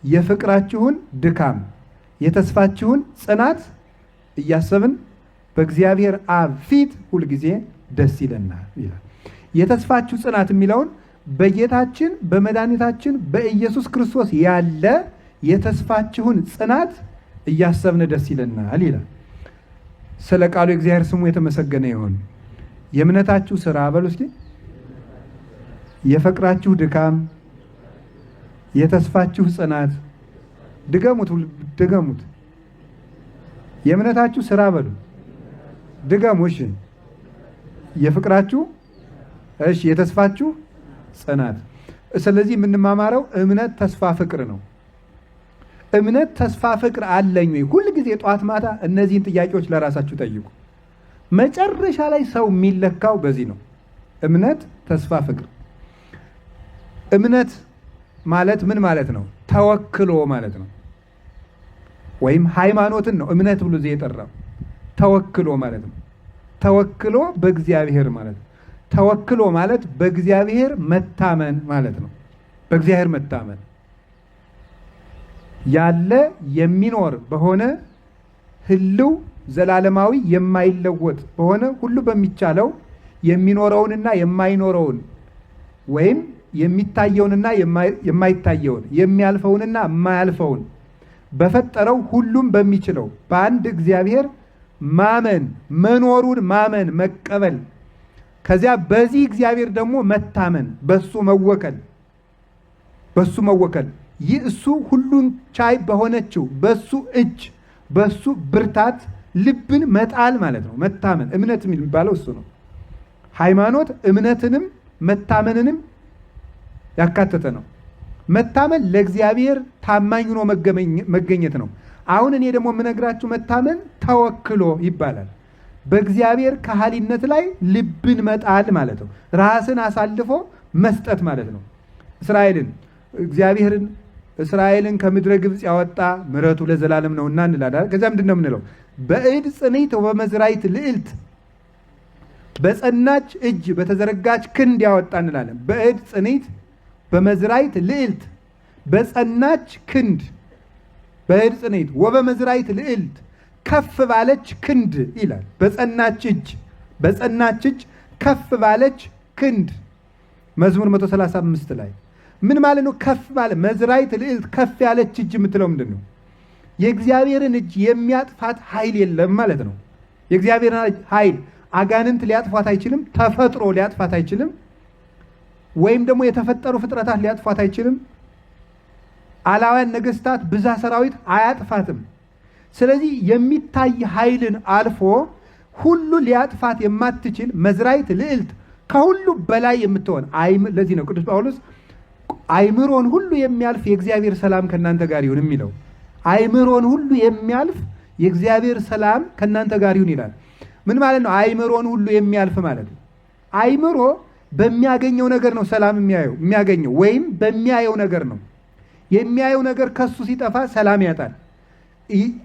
የፍቅራችሁን ድካም የተስፋችሁን ጽናት እያሰብን በእግዚአብሔር አብ ፊት ሁል ጊዜ ደስ ይለናል ይላል። የተስፋችሁ ጽናት የሚለውን በጌታችን በመድኃኒታችን በኢየሱስ ክርስቶስ ያለ የተስፋችሁን ጽናት እያሰብን ደስ ይለናል ይላል። ስለ ቃሉ እግዚአብሔር ስሙ የተመሰገነ ይሁን። የእምነታችሁ ሥራ በሉ እስኪ፣ የፍቅራችሁ ድካም የተስፋችሁ ጽናት፣ ድገሙት። የእምነታችሁ ሥራ በሉ፣ ድገሙ። እሺ፣ የፍቅራችሁ፣ እሺ፣ የተስፋችሁ ጽናት። ስለዚህ የምንማማረው እምነት፣ ተስፋ፣ ፍቅር ነው። እምነት፣ ተስፋ፣ ፍቅር አለኝ ወይ? ሁል ጊዜ ጧት ማታ እነዚህን ጥያቄዎች ለራሳችሁ ጠይቁ። መጨረሻ ላይ ሰው የሚለካው በዚህ ነው። እምነት፣ ተስፋ፣ ፍቅር። እምነት ማለት ምን ማለት ነው? ተወክሎ ማለት ነው። ወይም ሃይማኖትን ነው እምነት ብሎ እዚህ የጠራው። ተወክሎ ማለት ነው። ተወክሎ በእግዚአብሔር ማለት ነው። ተወክሎ ማለት በእግዚአብሔር መታመን ማለት ነው። በእግዚአብሔር መታመን ያለ የሚኖር በሆነ ህልው ዘላለማዊ የማይለወጥ በሆነ ሁሉ በሚቻለው የሚኖረውንና የማይኖረውን ወይም የሚታየውንና የማይታየውን የሚያልፈውንና የማያልፈውን በፈጠረው ሁሉም በሚችለው በአንድ እግዚአብሔር ማመን፣ መኖሩን ማመን፣ መቀበል፣ ከዚያ በዚህ እግዚአብሔር ደግሞ መታመን፣ በሱ መወከል ይህ እሱ ሁሉን ቻይ በሆነችው በሱ እጅ በሱ ብርታት ልብን መጣል ማለት ነው። መታመን እምነት የሚባለው እሱ ነው። ሃይማኖት እምነትንም መታመንንም ያካተተ ነው። መታመን ለእግዚአብሔር ታማኝ ሆኖ መገኘት ነው። አሁን እኔ ደግሞ የምነግራችሁ መታመን ተወክሎ ይባላል። በእግዚአብሔር ከሃሊነት ላይ ልብን መጣል ማለት ነው። ራስን አሳልፎ መስጠት ማለት ነው። እስራኤልን ከምድረ ግብፅ ያወጣ ምሕረቱ ለዘላለም ነውና እንላለን። ከዚያ ምንድን ነው የምንለው? በእድ ጽኒት ወበመዝራይት ልዕልት፣ በጸናች እጅ በተዘረጋች ክንድ ያወጣ እንላለን። በእድ ጽኒት በመዝራይት ልዕልት፣ በጸናች ክንድ፣ በእድ ጽኒት ወበመዝራይት ልዕልት፣ ከፍ ባለች ክንድ ይላል። በጸናች እጅ ከፍ ባለች ክንድ። መዝሙር 135 ላይ ምን ማለት ነው? ከፍ ባለ መዝራይት ልዕልት፣ ከፍ ያለች እጅ የምትለው ምንድን ነው? የእግዚአብሔርን እጅ የሚያጥፋት ኃይል የለም ማለት ነው። የእግዚአብሔርን ኃይል አጋንንት ሊያጥፋት አይችልም። ተፈጥሮ ሊያጥፋት አይችልም። ወይም ደግሞ የተፈጠሩ ፍጥረታት ሊያጥፋት አይችልም። አላውያን ነገስታት ብዛ ሰራዊት አያጥፋትም። ስለዚህ የሚታይ ኃይልን አልፎ ሁሉ ሊያጥፋት የማትችል መዝራይት ልዕልት፣ ከሁሉ በላይ የምትሆን ለዚህ ነው ቅዱስ ጳውሎስ አይምሮን ሁሉ የሚያልፍ የእግዚአብሔር ሰላም ከእናንተ ጋር ይሁን የሚለው። አይምሮን ሁሉ የሚያልፍ የእግዚአብሔር ሰላም ከእናንተ ጋር ይሁን ይላል። ምን ማለት ነው? አይምሮን ሁሉ የሚያልፍ ማለት ነው። አይምሮ በሚያገኘው ነገር ነው ሰላም የሚያገኘው፣ ወይም በሚያየው ነገር ነው። የሚያየው ነገር ከሱ ሲጠፋ ሰላም ያጣል።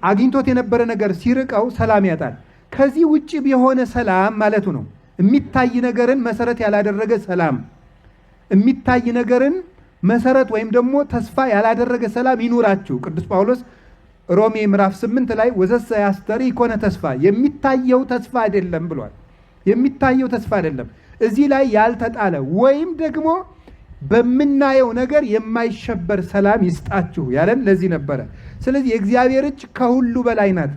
አግኝቶት የነበረ ነገር ሲርቀው ሰላም ያጣል። ከዚህ ውጭ የሆነ ሰላም ማለቱ ነው። የሚታይ ነገርን መሰረት ያላደረገ ሰላም፣ የሚታይ ነገርን መሰረት ወይም ደግሞ ተስፋ ያላደረገ ሰላም ይኑራችሁ። ቅዱስ ጳውሎስ ሮሜ ምዕራፍ 8 ላይ ወዘሰ ያስተሪ ኮነ ተስፋ፣ የሚታየው ተስፋ አይደለም ብሏል። የሚታየው ተስፋ አይደለም። እዚህ ላይ ያልተጣለ ወይም ደግሞ በምናየው ነገር የማይሸበር ሰላም ይስጣችሁ ያለን ለዚህ ነበረ። ስለዚህ የእግዚአብሔር እጅ ከሁሉ በላይ ናት።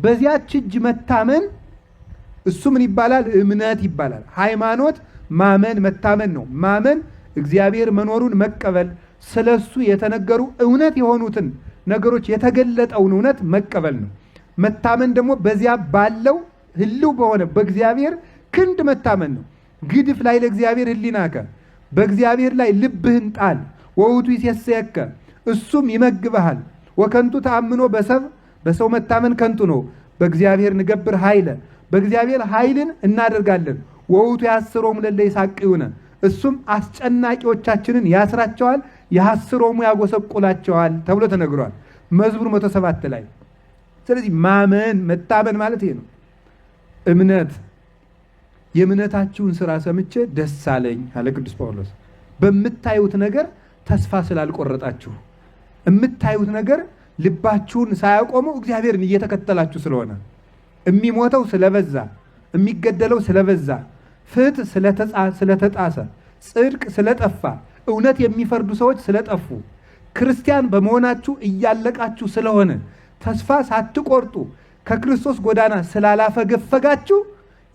በዚያች እጅ መታመን እሱ ምን ይባላል? እምነት ይባላል። ሃይማኖት ማመን መታመን ነው። ማመን እግዚአብሔር መኖሩን መቀበል፣ ስለሱ የተነገሩ እውነት የሆኑትን ነገሮች የተገለጠውን እውነት መቀበል ነው። መታመን ደግሞ በዚያ ባለው ህልው በሆነ በእግዚአብሔር ክንድ መታመን ነው። ግድፍ ላይ ለእግዚአብሔር ህሊናከ፣ በእግዚአብሔር ላይ ልብህን ጣል። ወውቱ ይሴሰየከ፣ እሱም ይመግብሃል። ወከንቱ ተአምኖ በሰብ፣ በሰው መታመን ከንቱ ነው። በእግዚአብሔር ንገብር ኃይለ፣ በእግዚአብሔር ኃይልን እናደርጋለን። ወውቱ ያስሮሙ ለለ ይሳቅዩነ፣ እሱም አስጨናቂዎቻችንን ያስራቸዋል፣ ያስሮሙ ያጎሰቁላቸዋል ተብሎ ተነግሯል መዝሙር 107 ላይ። ስለዚህ ማመን መታመን ማለት ይሄ ነው። እምነት የእምነታችሁን ሥራ ሰምቼ ደስ አለኝ አለ ቅዱስ ጳውሎስ። በምታዩት ነገር ተስፋ ስላልቆረጣችሁ፣ የምታዩት ነገር ልባችሁን ሳያቆመው እግዚአብሔርን እየተከተላችሁ ስለሆነ የሚሞተው ስለበዛ፣ የሚገደለው ስለበዛ፣ ፍትህ ስለተጣሰ፣ ጽድቅ ስለጠፋ፣ እውነት የሚፈርዱ ሰዎች ስለጠፉ፣ ክርስቲያን በመሆናችሁ እያለቃችሁ ስለሆነ ተስፋ ሳትቆርጡ ከክርስቶስ ጎዳና ስላላፈገፈጋችሁ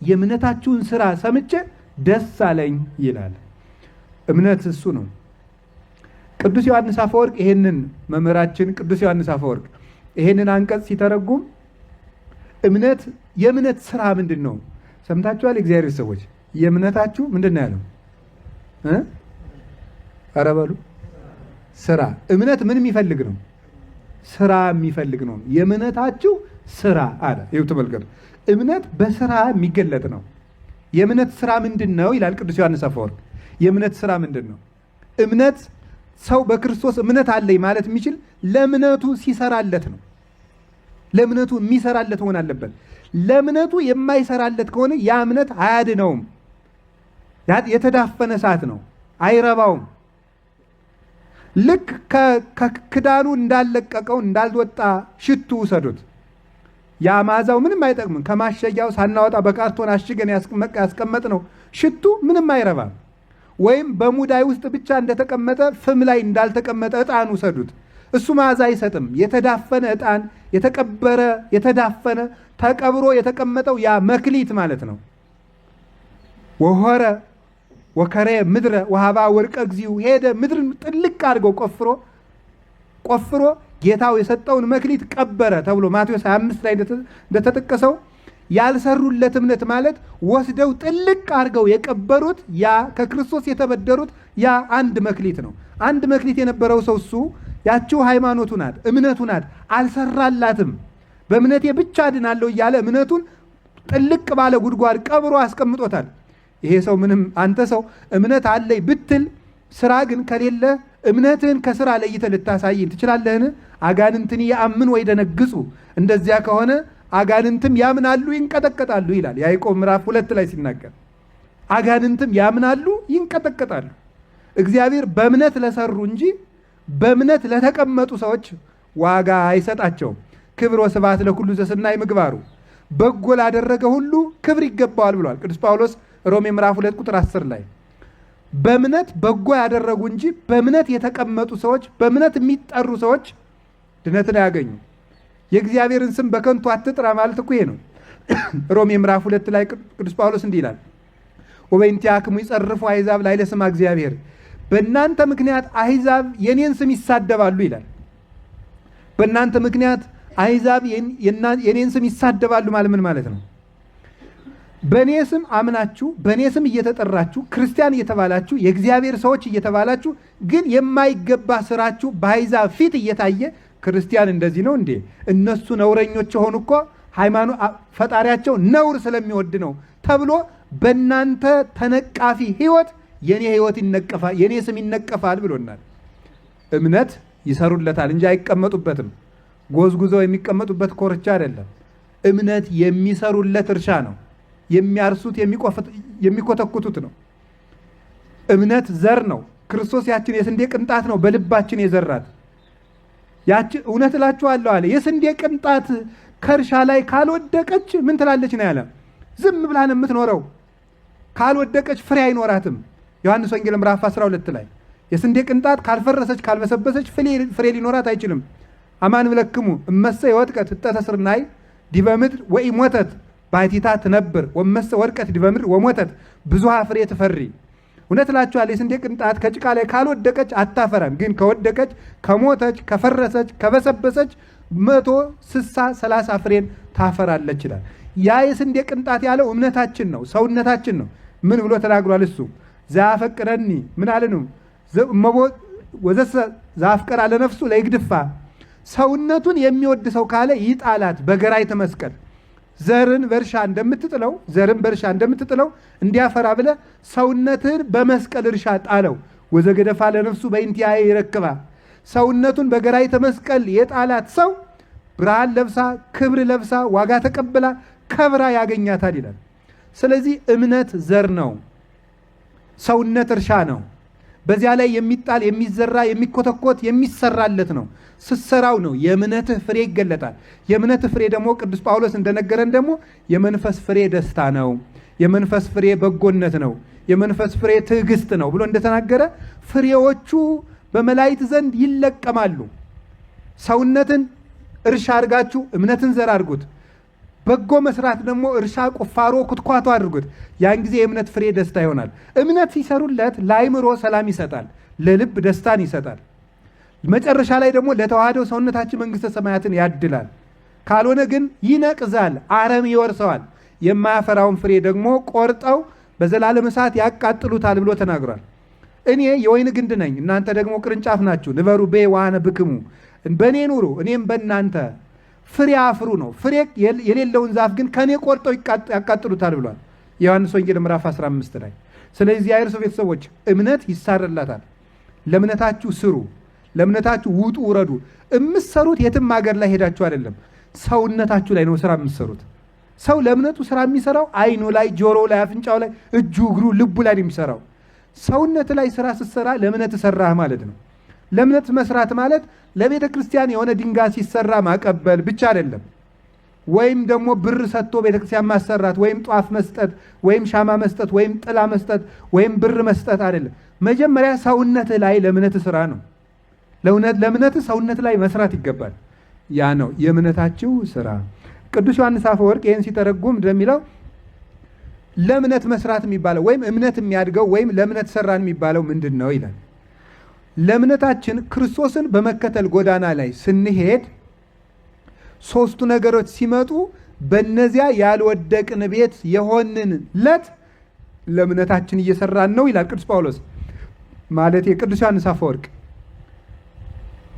የእምነታችሁን ሥራ ሰምቼ ደስ አለኝ ይላል። እምነት እሱ ነው። ቅዱስ ዮሐንስ አፈወርቅ ይሄንን መምህራችን ቅዱስ ዮሐንስ አፈወርቅ ይሄንን አንቀጽ ሲተረጉም እምነት የእምነት ሥራ ምንድን ነው? ሰምታችኋል? እግዚአብሔር ሰዎች የእምነታችሁ ምንድን ነው ያለው? ኧረ በሉ ሥራ። እምነት ምን የሚፈልግ ነው? ሥራ የሚፈልግ ነው። የእምነታችሁ ሥራ አለ። ይኸው ተመልከቱ። እምነት በሥራ የሚገለጥ ነው። የእምነት ሥራ ምንድን ነው ይላል ቅዱስ ዮሐንስ አፈወርቅ። የእምነት ሥራ ምንድን ነው? እምነት ሰው በክርስቶስ እምነት አለኝ ማለት የሚችል ለእምነቱ ሲሰራለት ነው። ለእምነቱ የሚሰራለት መሆን አለበት። ለእምነቱ የማይሰራለት ከሆነ ያ እምነት አያድነውም። የተዳፈነ እሳት ነው፣ አይረባውም። ልክ ከክዳኑ እንዳለቀቀው እንዳልወጣ ሽቱ ውሰዱት። ያ መዓዛው ምንም አይጠቅምም። ከማሸጊያው ሳናወጣ በካርቶን አሽገን ያስቀመጥ ነው ሽቱ ምንም አይረባም። ወይም በሙዳይ ውስጥ ብቻ እንደተቀመጠ ፍም ላይ እንዳልተቀመጠ ዕጣን ውሰዱት። እሱ መዓዛ አይሰጥም። የተዳፈነ ዕጣን፣ የተቀበረ የተዳፈነ ተቀብሮ የተቀመጠው ያ መክሊት ማለት ነው። ወሆረ ወከሬ ምድረ ወሃባ ወርቀ እግዚኡ ሄደ ምድርን ጥልቅ አድርገው ቆፍሮ ጌታው የሰጠውን መክሊት ቀበረ ተብሎ ማቴዎስ 25 ላይ እንደተጠቀሰው ያልሰሩለት እምነት ማለት ወስደው ጥልቅ አድርገው የቀበሩት ያ ከክርስቶስ የተበደሩት ያ አንድ መክሊት ነው። አንድ መክሊት የነበረው ሰው እሱ ያቺው ሃይማኖቱ ናት፣ እምነቱ ናት። አልሰራላትም። በእምነቴ ብቻ ድናለሁ እያለ እምነቱን ጥልቅ ባለ ጉድጓድ ቀብሮ አስቀምጦታል። ይሄ ሰው ምንም አንተ ሰው እምነት አለኝ ብትል ስራ ግን ከሌለ እምነትህን ከስራ ለይተህ ልታሳይን ትችላለህን? አጋንንትን ያምን ወይ ደነግጹ፣ እንደዚያ ከሆነ አጋንንትም ያምናሉ ይንቀጠቀጣሉ ይላል ያዕቆብ ምዕራፍ 2 ላይ ሲናገር። አጋንንትም ያምናሉ ይንቀጠቀጣሉ። እግዚአብሔር በእምነት ለሰሩ እንጂ በእምነት ለተቀመጡ ሰዎች ዋጋ አይሰጣቸውም። ክብር ወስብሐት ለኩሉ ዘሰናይ ምግባሩ፣ በጎ ላደረገ ሁሉ ክብር ይገባዋል ብሏል ቅዱስ ጳውሎስ ሮሜ ምዕራፍ 2 ቁጥር 10 ላይ። በእምነት በጎ ያደረጉ እንጂ በእምነት የተቀመጡ ሰዎች፣ በእምነት የሚጠሩ ሰዎች ድነትን አያገኙ። የእግዚአብሔርን ስም በከንቱ አትጥራ ማለት እኮ ይሄ ነው። ሮሜ ምዕራፍ 2 ላይ ቅዱስ ጳውሎስ እንዲህ ይላል፣ ወበእንቲአክሙ ይጸርፉ አሕዛብ ላዕለ ስመ እግዚአብሔር፣ በእናንተ ምክንያት አሕዛብ የኔን ስም ይሳደባሉ ይላል። በእናንተ ምክንያት አሕዛብ የኔን ስም ይሳደባሉ ማለት ምን ማለት ነው? በእኔ ስም አምናችሁ በእኔ ስም እየተጠራችሁ ክርስቲያን እየተባላችሁ የእግዚአብሔር ሰዎች እየተባላችሁ ግን የማይገባ ስራችሁ በአሕዛብ ፊት እየታየ ክርስቲያን እንደዚህ ነው እንዴ? እነሱ ነውረኞች የሆኑ እኮ ሃይማኖት ፈጣሪያቸው ነውር ስለሚወድ ነው ተብሎ በእናንተ ተነቃፊ ህይወት የኔ ህይወት ይነቀፋል፣ የኔ ስም ይነቀፋል ብሎናል። እምነት ይሰሩለታል እንጂ አይቀመጡበትም። ጎዝጉዘው የሚቀመጡበት ኮርቻ አይደለም። እምነት የሚሰሩለት እርሻ ነው። የሚያርሱት የሚኮተኩቱት ነው። እምነት ዘር ነው። ክርስቶስ ያችን የስንዴ ቅንጣት ነው በልባችን የዘራት። ያቺ እውነት እላችኋለሁ አለ የስንዴ ቅንጣት ከእርሻ ላይ ካልወደቀች ምን ትላለች ነው ያለ። ዝም ብላ ነው የምትኖረው። ካልወደቀች ፍሬ አይኖራትም። ዮሐንስ ወንጌል ምዕራፍ 12 ላይ የስንዴ ቅንጣት ካልፈረሰች ካልበሰበሰች ፍሬ ሊኖራት አይችልም። አማን ብለክሙ እመሰ የወጥቀት እጠተ ስርናይ ዲበ ምድር ወኢሞተት ባሕቲታ ትነብር ወመሰ ወድቀት ዲበ ምድር ወሞተት ብዙሃ ፍሬ ትፈሪ። እውነት እላችኋለሁ የስንዴ ቅንጣት ከጭቃ ላይ ካልወደቀች አታፈራም። ግን ከወደቀች፣ ከሞተች፣ ከፈረሰች፣ ከበሰበሰች 160 30 ፍሬን ታፈራለች ይላል። ያ የስንዴ ቅንጣት ያለው እምነታችን ነው፣ ሰውነታችን ነው። ምን ብሎ ተናግሯል እሱ? ዘአፈቅረኒ ምን አለ ነው ወዘሰ ዘአፍቀረ ለነፍሱ ለይግድፋ፣ ሰውነቱን የሚወድ ሰው ካለ ይጣላት በገራይተ መስቀል። ዘርን በእርሻ እንደምትጥለው እንዲያፈራ ብለ ሰውነትን በመስቀል እርሻ ጣለው። ወዘገደፋ ለነፍሱ በእንቲአየ ይረክባ፣ ሰውነቱን በገራይተ መስቀል የጣላት ሰው ብርሃን ለብሳ ክብር ለብሳ ዋጋ ተቀብላ ከብራ ያገኛታል ይላል። ስለዚህ እምነት ዘር ነው፣ ሰውነት እርሻ ነው። በዚያ ላይ የሚጣል የሚዘራ የሚኮተኮት የሚሰራለት ነው። ስትሰራው ነው የእምነትህ ፍሬ ይገለጣል። የእምነትህ ፍሬ ደግሞ ቅዱስ ጳውሎስ እንደነገረን ደግሞ የመንፈስ ፍሬ ደስታ ነው፣ የመንፈስ ፍሬ በጎነት ነው፣ የመንፈስ ፍሬ ትዕግስት ነው ብሎ እንደተናገረ ፍሬዎቹ በመላእክት ዘንድ ይለቀማሉ። ሰውነትን እርሻ አድርጋችሁ እምነትን ዘር አድርጉት። በጎ መስራት ደግሞ እርሻ ቁፋሮ ኩትኳቶ አድርጉት። ያን ጊዜ የእምነት ፍሬ ደስታ ይሆናል። እምነት ሲሰሩለት ለአእምሮ ሰላም ይሰጣል፣ ለልብ ደስታን ይሰጣል። መጨረሻ ላይ ደግሞ ለተዋህደው ሰውነታችን መንግሥተ ሰማያትን ያድላል። ካልሆነ ግን ይነቅዛል፣ አረም ይወርሰዋል። የማያፈራውን ፍሬ ደግሞ ቆርጠው በዘላለም እሳት ያቃጥሉታል ብሎ ተናግሯል። እኔ የወይን ግንድ ነኝ፣ እናንተ ደግሞ ቅርንጫፍ ናችሁ። ንበሩ ቤ ዋነ ብክሙ፣ በእኔ ኑሩ እኔም በእናንተ ፍሬ አፍሩ ነው። ፍሬ የሌለውን ዛፍ ግን ከኔ ቆርጠው ያቃጥሉታል ብሏል ዮሐንስ ወንጌል ምዕራፍ 15 ላይ። ስለዚህ የእርሱ ቤተሰቦች እምነት ይሳረላታል። ለእምነታችሁ ስሩ፣ ለእምነታችሁ ውጡ ውረዱ። የምትሰሩት የትም ሀገር ላይ ሄዳችሁ አይደለም፣ ሰውነታችሁ ላይ ነው ስራ የምትሰሩት። ሰው ለእምነቱ ስራ የሚሰራው አይኑ ላይ፣ ጆሮ ላይ፣ አፍንጫው ላይ፣ እጁ፣ እግሩ፣ ልቡ ላይ ነው የሚሰራው። ሰውነት ላይ ስራ ስትሰራ ለእምነት ሰራህ ማለት ነው። ለእምነት መስራት ማለት ለቤተ ክርስቲያን የሆነ ድንጋይ ሲሰራ ማቀበል ብቻ አይደለም። ወይም ደግሞ ብር ሰጥቶ ቤተ ክርስቲያን ማሰራት፣ ወይም ጧፍ መስጠት፣ ወይም ሻማ መስጠት፣ ወይም ጥላ መስጠት፣ ወይም ብር መስጠት አይደለም። መጀመሪያ ሰውነት ላይ ለእምነት ስራ ነው። ለእምነት ሰውነት ላይ መስራት ይገባል። ያ ነው የእምነታችሁ ስራ። ቅዱስ ዮሐንስ አፈወርቅ ይህን ሲተረጉም እንደሚለው ለእምነት መስራት የሚባለው ወይም እምነት የሚያድገው ወይም ለእምነት ሰራን የሚባለው ምንድን ነው ይላል። ለእምነታችን ክርስቶስን በመከተል ጎዳና ላይ ስንሄድ ሶስቱ ነገሮች ሲመጡ በእነዚያ ያልወደቅን ቤት የሆንንለት ለእምነታችን እየሰራን ነው ይላል ቅዱስ ጳውሎስ። ማለት የቅዱስ ዮሐንስ አፈወርቅ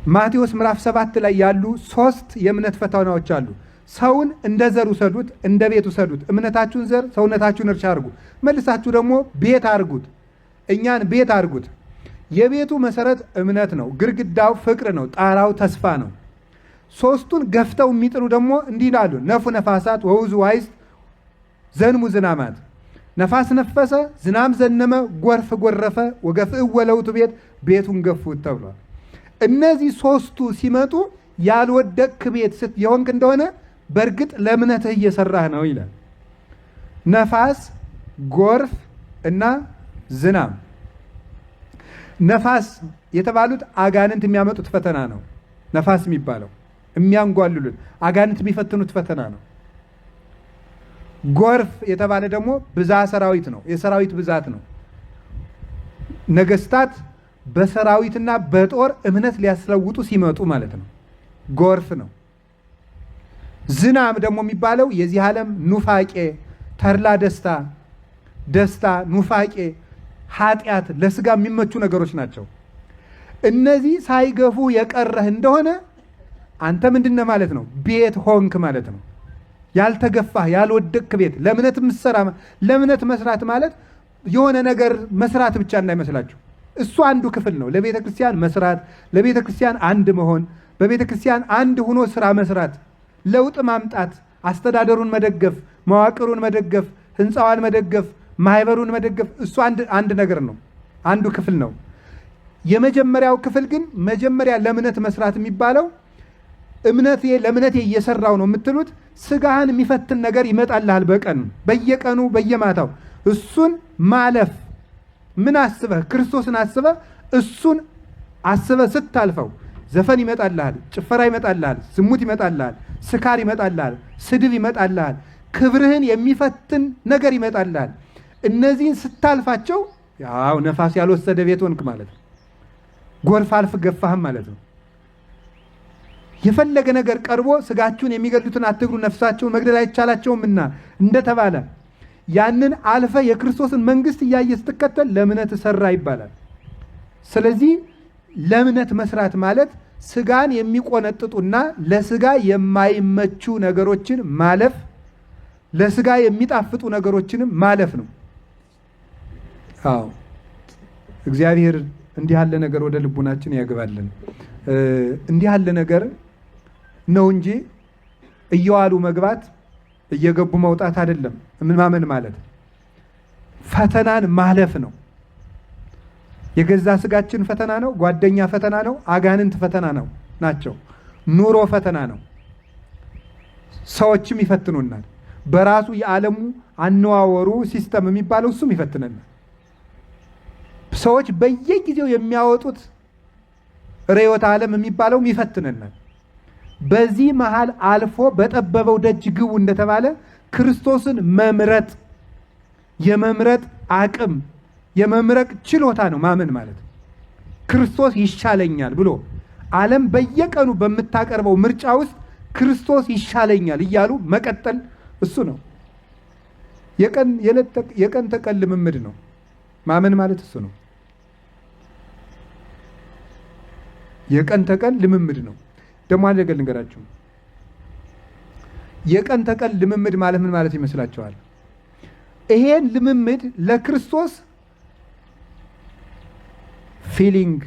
ማቴዎስ ምዕራፍ 7 ላይ ያሉ 3 የእምነት ፈተናዎች አሉ። ሰውን እንደ ዘር ውሰዱት፣ እንደ ቤት ውሰዱት። እምነታችሁን ዘር፣ ሰውነታችሁን እርሻ አድርጉ። መልሳችሁ ደግሞ ቤት አድርጉት፣ እኛን ቤት አድርጉት። የቤቱ መሰረት እምነት ነው፣ ግድግዳው ፍቅር ነው፣ ጣራው ተስፋ ነው። 3ቱን ገፍተው የሚጥሉ ደግሞ እንዲህ ይላሉ፣ ነፉ ነፋሳት ወውዙ ዋይስ ዘንሙ ዝናማት። ነፋስ ነፈሰ፣ ዝናም ዘነመ፣ ጎርፍ ጎረፈ፣ ወገፍእ ወለውቱ ቤት፣ ቤቱን ገፉት ተብሏል። እነዚህ 3ቱ ሲመጡ ያልወደቅክ ቤት የሆንክ እንደሆነ በእርግጥ ለእምነትህ እየሰራህ ነው ይላል። ነፋስ፣ ጎርፍ እና ዝናም። ነፋስ የተባሉት አጋንንት የሚያመጡት ፈተና ነው። ነፋስ የሚባለው የሚያንጓልሉት አጋንንት የሚፈትኑት ፈተና ነው። ጎርፍ የተባለ ደግሞ ብዛት ሰራዊት ነው፣ የሰራዊት ብዛት ነው። ነገስታት በሰራዊትና በጦር እምነት ሊያስለውጡ ሲመጡ ማለት ነው፣ ጎርፍ ነው። ዝናም ደግሞ የሚባለው የዚህ ዓለም ኑፋቄ፣ ተድላ ደስታ፣ ኑፋቄ፣ ኃጢአት፣ ለስጋ የሚመቹ ነገሮች ናቸው። እነዚህ ሳይገፉ የቀረህ እንደሆነ አንተ ምንድነህ ማለት ነው? ቤት ሆንክ ማለት ነው። ያልተገፋህ ያልወደቅክ ቤት። ለእምነት ምሰራ፣ ለእምነት መስራት ማለት የሆነ ነገር መስራት ብቻ እንዳይመስላችሁ። እሱ አንዱ ክፍል ነው። ለቤተ ክርስቲያን መስራት፣ ለቤተ ክርስቲያን አንድ መሆን፣ በቤተ ክርስቲያን አንድ ሆኖ ስራ መስራት፣ ለውጥ ማምጣት፣ አስተዳደሩን መደገፍ፣ መዋቅሩን መደገፍ፣ ህንፃዋን መደገፍ፣ ማህበሩን መደገፍ፣ እሱ አንድ ነገር ነው፣ አንዱ ክፍል ነው። የመጀመሪያው ክፍል ግን መጀመሪያ ለእምነት መስራት የሚባለው ለእምነቴ እየሰራው ነው የምትሉት ስጋህን የሚፈትን ነገር ይመጣልሃል፣ በየቀኑ በየማታው እሱን ማለፍ። ምን አስበህ? ክርስቶስን አስበህ እሱን አስበህ ስታልፈው ዘፈን ይመጣልሃል፣ ጭፈራ ይመጣልሃል፣ ዝሙት ይመጣልሃል፣ ስካር ይመጣልሃል፣ ስድብ ይመጣልሃል፣ ክብርህን የሚፈትን ነገር ይመጣልሃል። እነዚህን ስታልፋቸው ያው ነፋስ ያልወሰደ ቤት ሆንክ ማለት ነው። ጎርፍ አልፍ ገፋህም ማለት ነው። የፈለገ ነገር ቀርቦ ስጋችሁን የሚገድሉትን አትግሩ፣ ነፍሳቸውን መግደል አይቻላቸውምና እንደተባለ ያንን አልፈ የክርስቶስን መንግስት እያየ ስትከተል ለእምነት ሰራ ይባላል። ስለዚህ ለእምነት መስራት ማለት ስጋን የሚቆነጥጡና ለስጋ የማይመቹ ነገሮችን ማለፍ፣ ለስጋ የሚጣፍጡ ነገሮችንም ማለፍ ነው። አዎ እግዚአብሔር እንዲህ ያለ ነገር ወደ ልቡናችን ያግባልን። እንዲህ ያለ ነገር ነው እንጂ እየዋሉ መግባት እየገቡ መውጣት አይደለም። ማመን ማለት ፈተናን ማለፍ ነው። የገዛ ስጋችን ፈተና ነው። ጓደኛ ፈተና ነው። አጋንንት ፈተና ነው ናቸው። ኑሮ ፈተና ነው። ሰዎችም ይፈትኑናል። በራሱ የዓለሙ አነዋወሩ ሲስተም የሚባለው እሱም ይፈትነናል። ሰዎች በየጊዜው የሚያወጡት ርዕዮተ ዓለም የሚባለውም ይፈትነናል። በዚህ መሃል አልፎ በጠበበው ደጅ ግቡ እንደተባለ ክርስቶስን መምረጥ የመምረጥ አቅም የመምረጥ ችሎታ ነው ማመን ማለት። ክርስቶስ ይሻለኛል ብሎ ዓለም በየቀኑ በምታቀርበው ምርጫ ውስጥ ክርስቶስ ይሻለኛል እያሉ መቀጠል እሱ ነው። የቀን ተቀን ልምምድ ነው ማመን ማለት እሱ ነው። የቀን ተቀን ልምምድ ነው። ደግሞ አንድ ነገር ልንገራችሁ። የቀን ተቀን ልምምድ ማለት ምን ማለት ይመስላችኋል? ይሄን ልምምድ ለክርስቶስ ፊሊንግ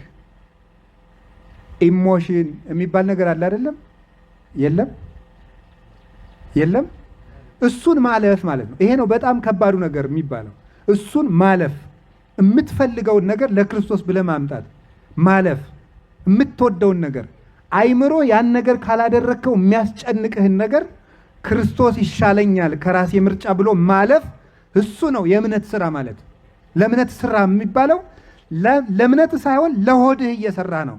ኢሞሽን የሚባል ነገር አለ አይደለም? የለም። እሱን ማለፍ ማለት ነው። ይሄ ነው በጣም ከባዱ ነገር የሚባለው። እሱን ማለፍ፣ የምትፈልገውን ነገር ለክርስቶስ ብለህ ማምጣት ማለፍ፣ የምትወደውን ነገር አይምሮ ያን ነገር ካላደረግከው የሚያስጨንቅህን ነገር ክርስቶስ ይሻለኛል ከራሴ ምርጫ ብሎ ማለፍ፣ እሱ ነው የእምነት ስራ ማለት። ለእምነት ስራ የሚባለው ለእምነት ሳይሆን ለሆድህ እየሰራ ነው።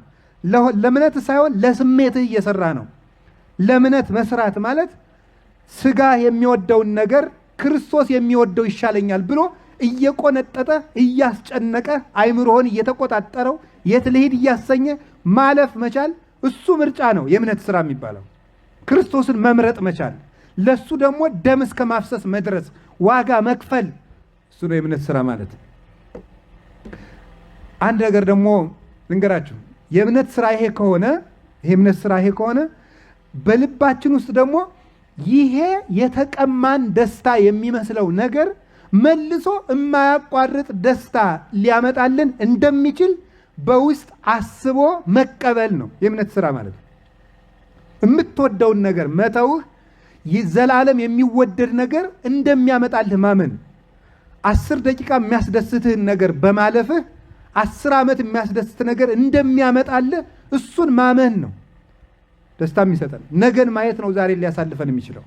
ለእምነት ሳይሆን ለስሜትህ እየሰራ ነው። ለእምነት መስራት ማለት ስጋ የሚወደውን ነገር ክርስቶስ የሚወደው ይሻለኛል ብሎ እየቆነጠጠ እያስጨነቀ አይምሮህን እየተቆጣጠረው የት ልሂድ እያሰኘ ማለፍ መቻል፣ እሱ ምርጫ ነው የእምነት ስራ የሚባለው። ክርስቶስን መምረጥ መቻል፣ ለሱ ደግሞ ደም እስከ ማፍሰስ መድረስ፣ ዋጋ መክፈል፣ እሱ ነው የእምነት ስራ ማለት። አንድ ነገር ደግሞ ልንገራችሁ። የእምነት ስራ ይሄ ከሆነ በልባችን ውስጥ ደግሞ ይሄ የተቀማን ደስታ የሚመስለው ነገር መልሶ የማያቋርጥ ደስታ ሊያመጣልን እንደሚችል በውስጥ አስቦ መቀበል ነው የእምነት ስራ ማለት። የምትወደውን ነገር መተውህ ዘላለም የሚወደድ ነገር እንደሚያመጣልህ ማመን። 10 ደቂቃ የሚያስደስትህን ነገር በማለፍህ 10 ዓመት የሚያስደስት ነገር እንደሚያመጣልህ እሱን ማመን ነው ደስታ የሚሰጠን። ነገን ማየት ነው ዛሬን ሊያሳልፈን የሚችለው።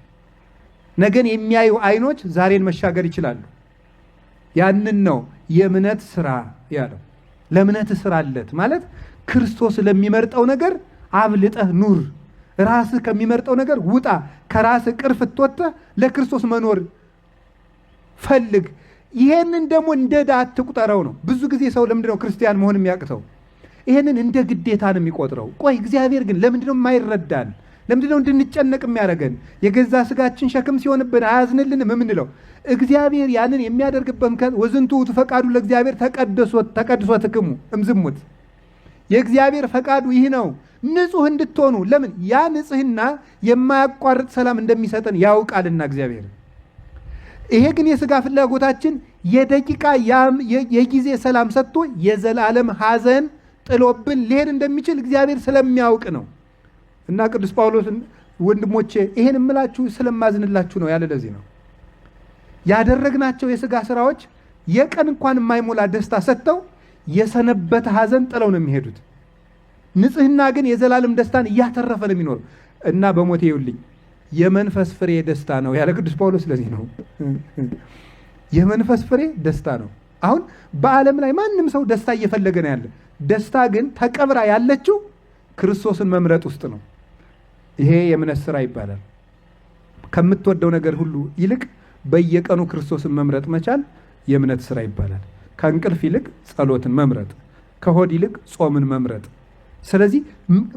ነገን የሚያዩ አይኖች ዛሬን መሻገር ይችላሉ። ያንን ነው የእምነት ስራ ያለው። ለእምነት ስራለት ማለት ክርስቶስ ለሚመርጠው ነገር አብልጠህ ኑር። ራስህ ከሚመርጠው ነገር ውጣ። ከራስህ ቅርፍት ወጥተህ ለክርስቶስ መኖር ፈልግ። ይሄንን ደግሞ እንደ ዕዳ አትቁጠረው ነው። ብዙ ጊዜ ሰው ለምንድነው ክርስቲያን መሆን የሚያቅተው? ይሄንን እንደ ግዴታ ነው የሚቆጥረው። ቆይ እግዚአብሔር ግን ለምንድነው የማይረዳን? ለምንድነው እንድንጨነቅ የሚያደርገን? የገዛ ስጋችን ሸክም ሲሆንብን አያዝንልንም የምንለው? እግዚአብሔር ያንን የሚያደርግበት ወዝንቱ ውእቱ ፈቃዱ ለእግዚአብሔር ተቀድሶትክሙ እምዝሙት። የእግዚአብሔር ፈቃዱ ይህ ነው፣ ንጹህ እንድትሆኑ። ለምን? ያ ንጽህና የማያቋርጥ ሰላም እንደሚሰጠን ያውቃልና እግዚአብሔር። ይሄ ግን የስጋ ፍላጎታችን የደቂቃ የጊዜ ሰላም ሰጥቶ የዘላለም ሐዘን ጥሎብን ሊሄድ እንደሚችል እግዚአብሔር ስለሚያውቅ ነው። እና ቅዱስ ጳውሎስ ወንድሞቼ ይሄን እምላችሁ ስለማዝንላችሁ ነው ያለ። ለዚህ ነው ያደረግናቸው የስጋ ስራዎች የቀን እንኳን የማይሞላ ደስታ ሰጥተው የሰነበተ ሐዘን ጥለው ነው የሚሄዱት። ንጽህና ግን የዘላለም ደስታን እያተረፈ ነው የሚኖር። እና በሞቴ ይውልኝ የመንፈስ ፍሬ ደስታ ነው ያለ ቅዱስ ጳውሎስ። ስለዚህ ነው የመንፈስ ፍሬ ደስታ ነው። አሁን በዓለም ላይ ማንም ሰው ደስታ እየፈለገ ነው ያለ። ደስታ ግን ተቀብራ ያለችው ክርስቶስን መምረጥ ውስጥ ነው። ይሄ የእምነት ስራ ይባላል። ከምትወደው ነገር ሁሉ ይልቅ በየቀኑ ክርስቶስን መምረጥ መቻል የእምነት ስራ ይባላል። ከእንቅልፍ ይልቅ ጸሎትን መምረጥ፣ ከሆድ ይልቅ ጾምን መምረጥ። ስለዚህ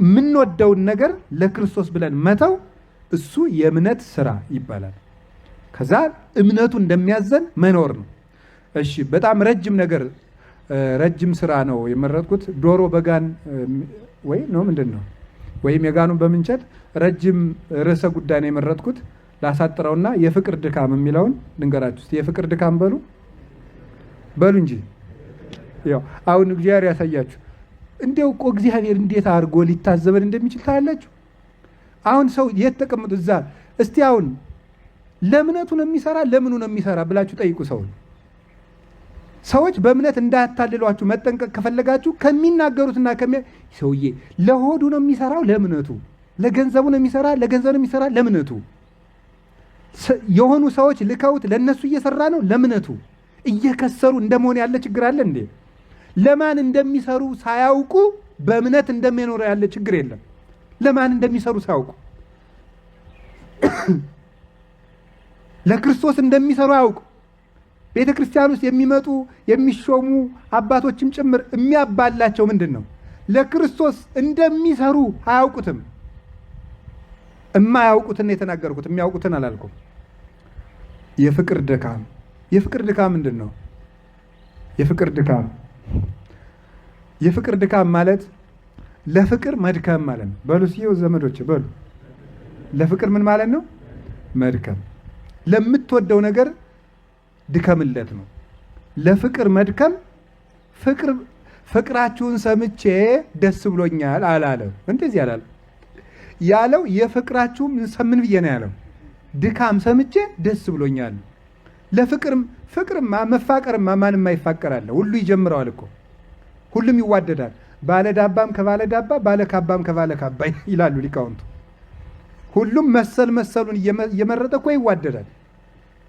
የምንወደውን ነገር ለክርስቶስ ብለን መተው እሱ የእምነት ስራ ይባላል። ከዛ እምነቱ እንደሚያዘን መኖር ነው። እሺ፣ በጣም ረጅም ስራ ነው የመረጥኩት። ዶሮ በጋን ወይ ነው ምንድን ነው ወይም የጋኑን በምንቸት ረጅም ርዕሰ ጉዳይ ነው የመረጥኩት። ላሳጥረውና የፍቅር ድካም የሚለውን ልንገራችሁ። የፍቅር ድካም በሉ እንጂ ያው አሁን እግዚአብሔር ያሳያችሁ። እንደው እኮ እግዚአብሔር እንዴት አድርጎ ሊታዘበን እንደሚችል ታያላችሁ። አሁን ሰው የት ተቀምጡ እዛ። እስቲ አሁን ለእምነቱ ነው የሚሰራ ለምኑ ነው የሚሰራ ብላችሁ ጠይቁ። ሰዎች በእምነት እንዳያታልሏችሁ መጠንቀቅ ከፈለጋችሁ ከሚናገሩትና ሰውዬ ለሆዱ ነው የሚሰራው ለእምነቱ፣ ለገንዘቡ ነው የሚሰራ ለገንዘቡ ነው የሚሰራ ለእምነቱ። የሆኑ ሰዎች ልከውት ለነሱ እየሰራ ነው ለእምነቱ። እየከሰሩ እንደመሆን ያለ ችግር አለ እንዴ? ለማን እንደሚሰሩ ሳያውቁ በእምነት እንደሚኖር ያለ ችግር የለም። ለማን እንደሚሰሩ ሳያውቁ ለክርስቶስ እንደሚሰሩ አያውቁ። ቤተ ክርስቲያን ውስጥ የሚመጡ የሚሾሙ አባቶችም ጭምር የሚያባላቸው ምንድን ነው? ለክርስቶስ እንደሚሰሩ አያውቁትም። የማያውቁትን የተናገርኩት የሚያውቁትን አላልኩም። የፍቅር ድካም። የፍቅር ድካም ምንድን ነው? የፍቅር ድካም ማለት ለፍቅር መድከም ማለት ነው። በሉ ሲው ዘመዶች በሉ፣ ለፍቅር ምን ማለት ነው? መድከም። ለምትወደው ነገር ድከምለት ነው። ለፍቅር መድከም። ፍቅራችሁን ሰምቼ ደስ ብሎኛል አላለም። እንደዚህ አላለ ያለው። የፍቅራችሁም ምን ብዬ ነው ያለው? ድካም ሰምቼ ደስ ብሎኛል። ፍቅርማ መፋቀርማ ማንም አይፋቀራል። ሁሉ ይጀምረዋል እኮ ሁሉም ይዋደዳል። ባለዳባም ከባለ ዳባ፣ ባለካባም ከባለ ካባ ይላሉ ሊቃውንቱ። ሁሉም መሰሉን እየመረጠ እኮ ይዋደዳል።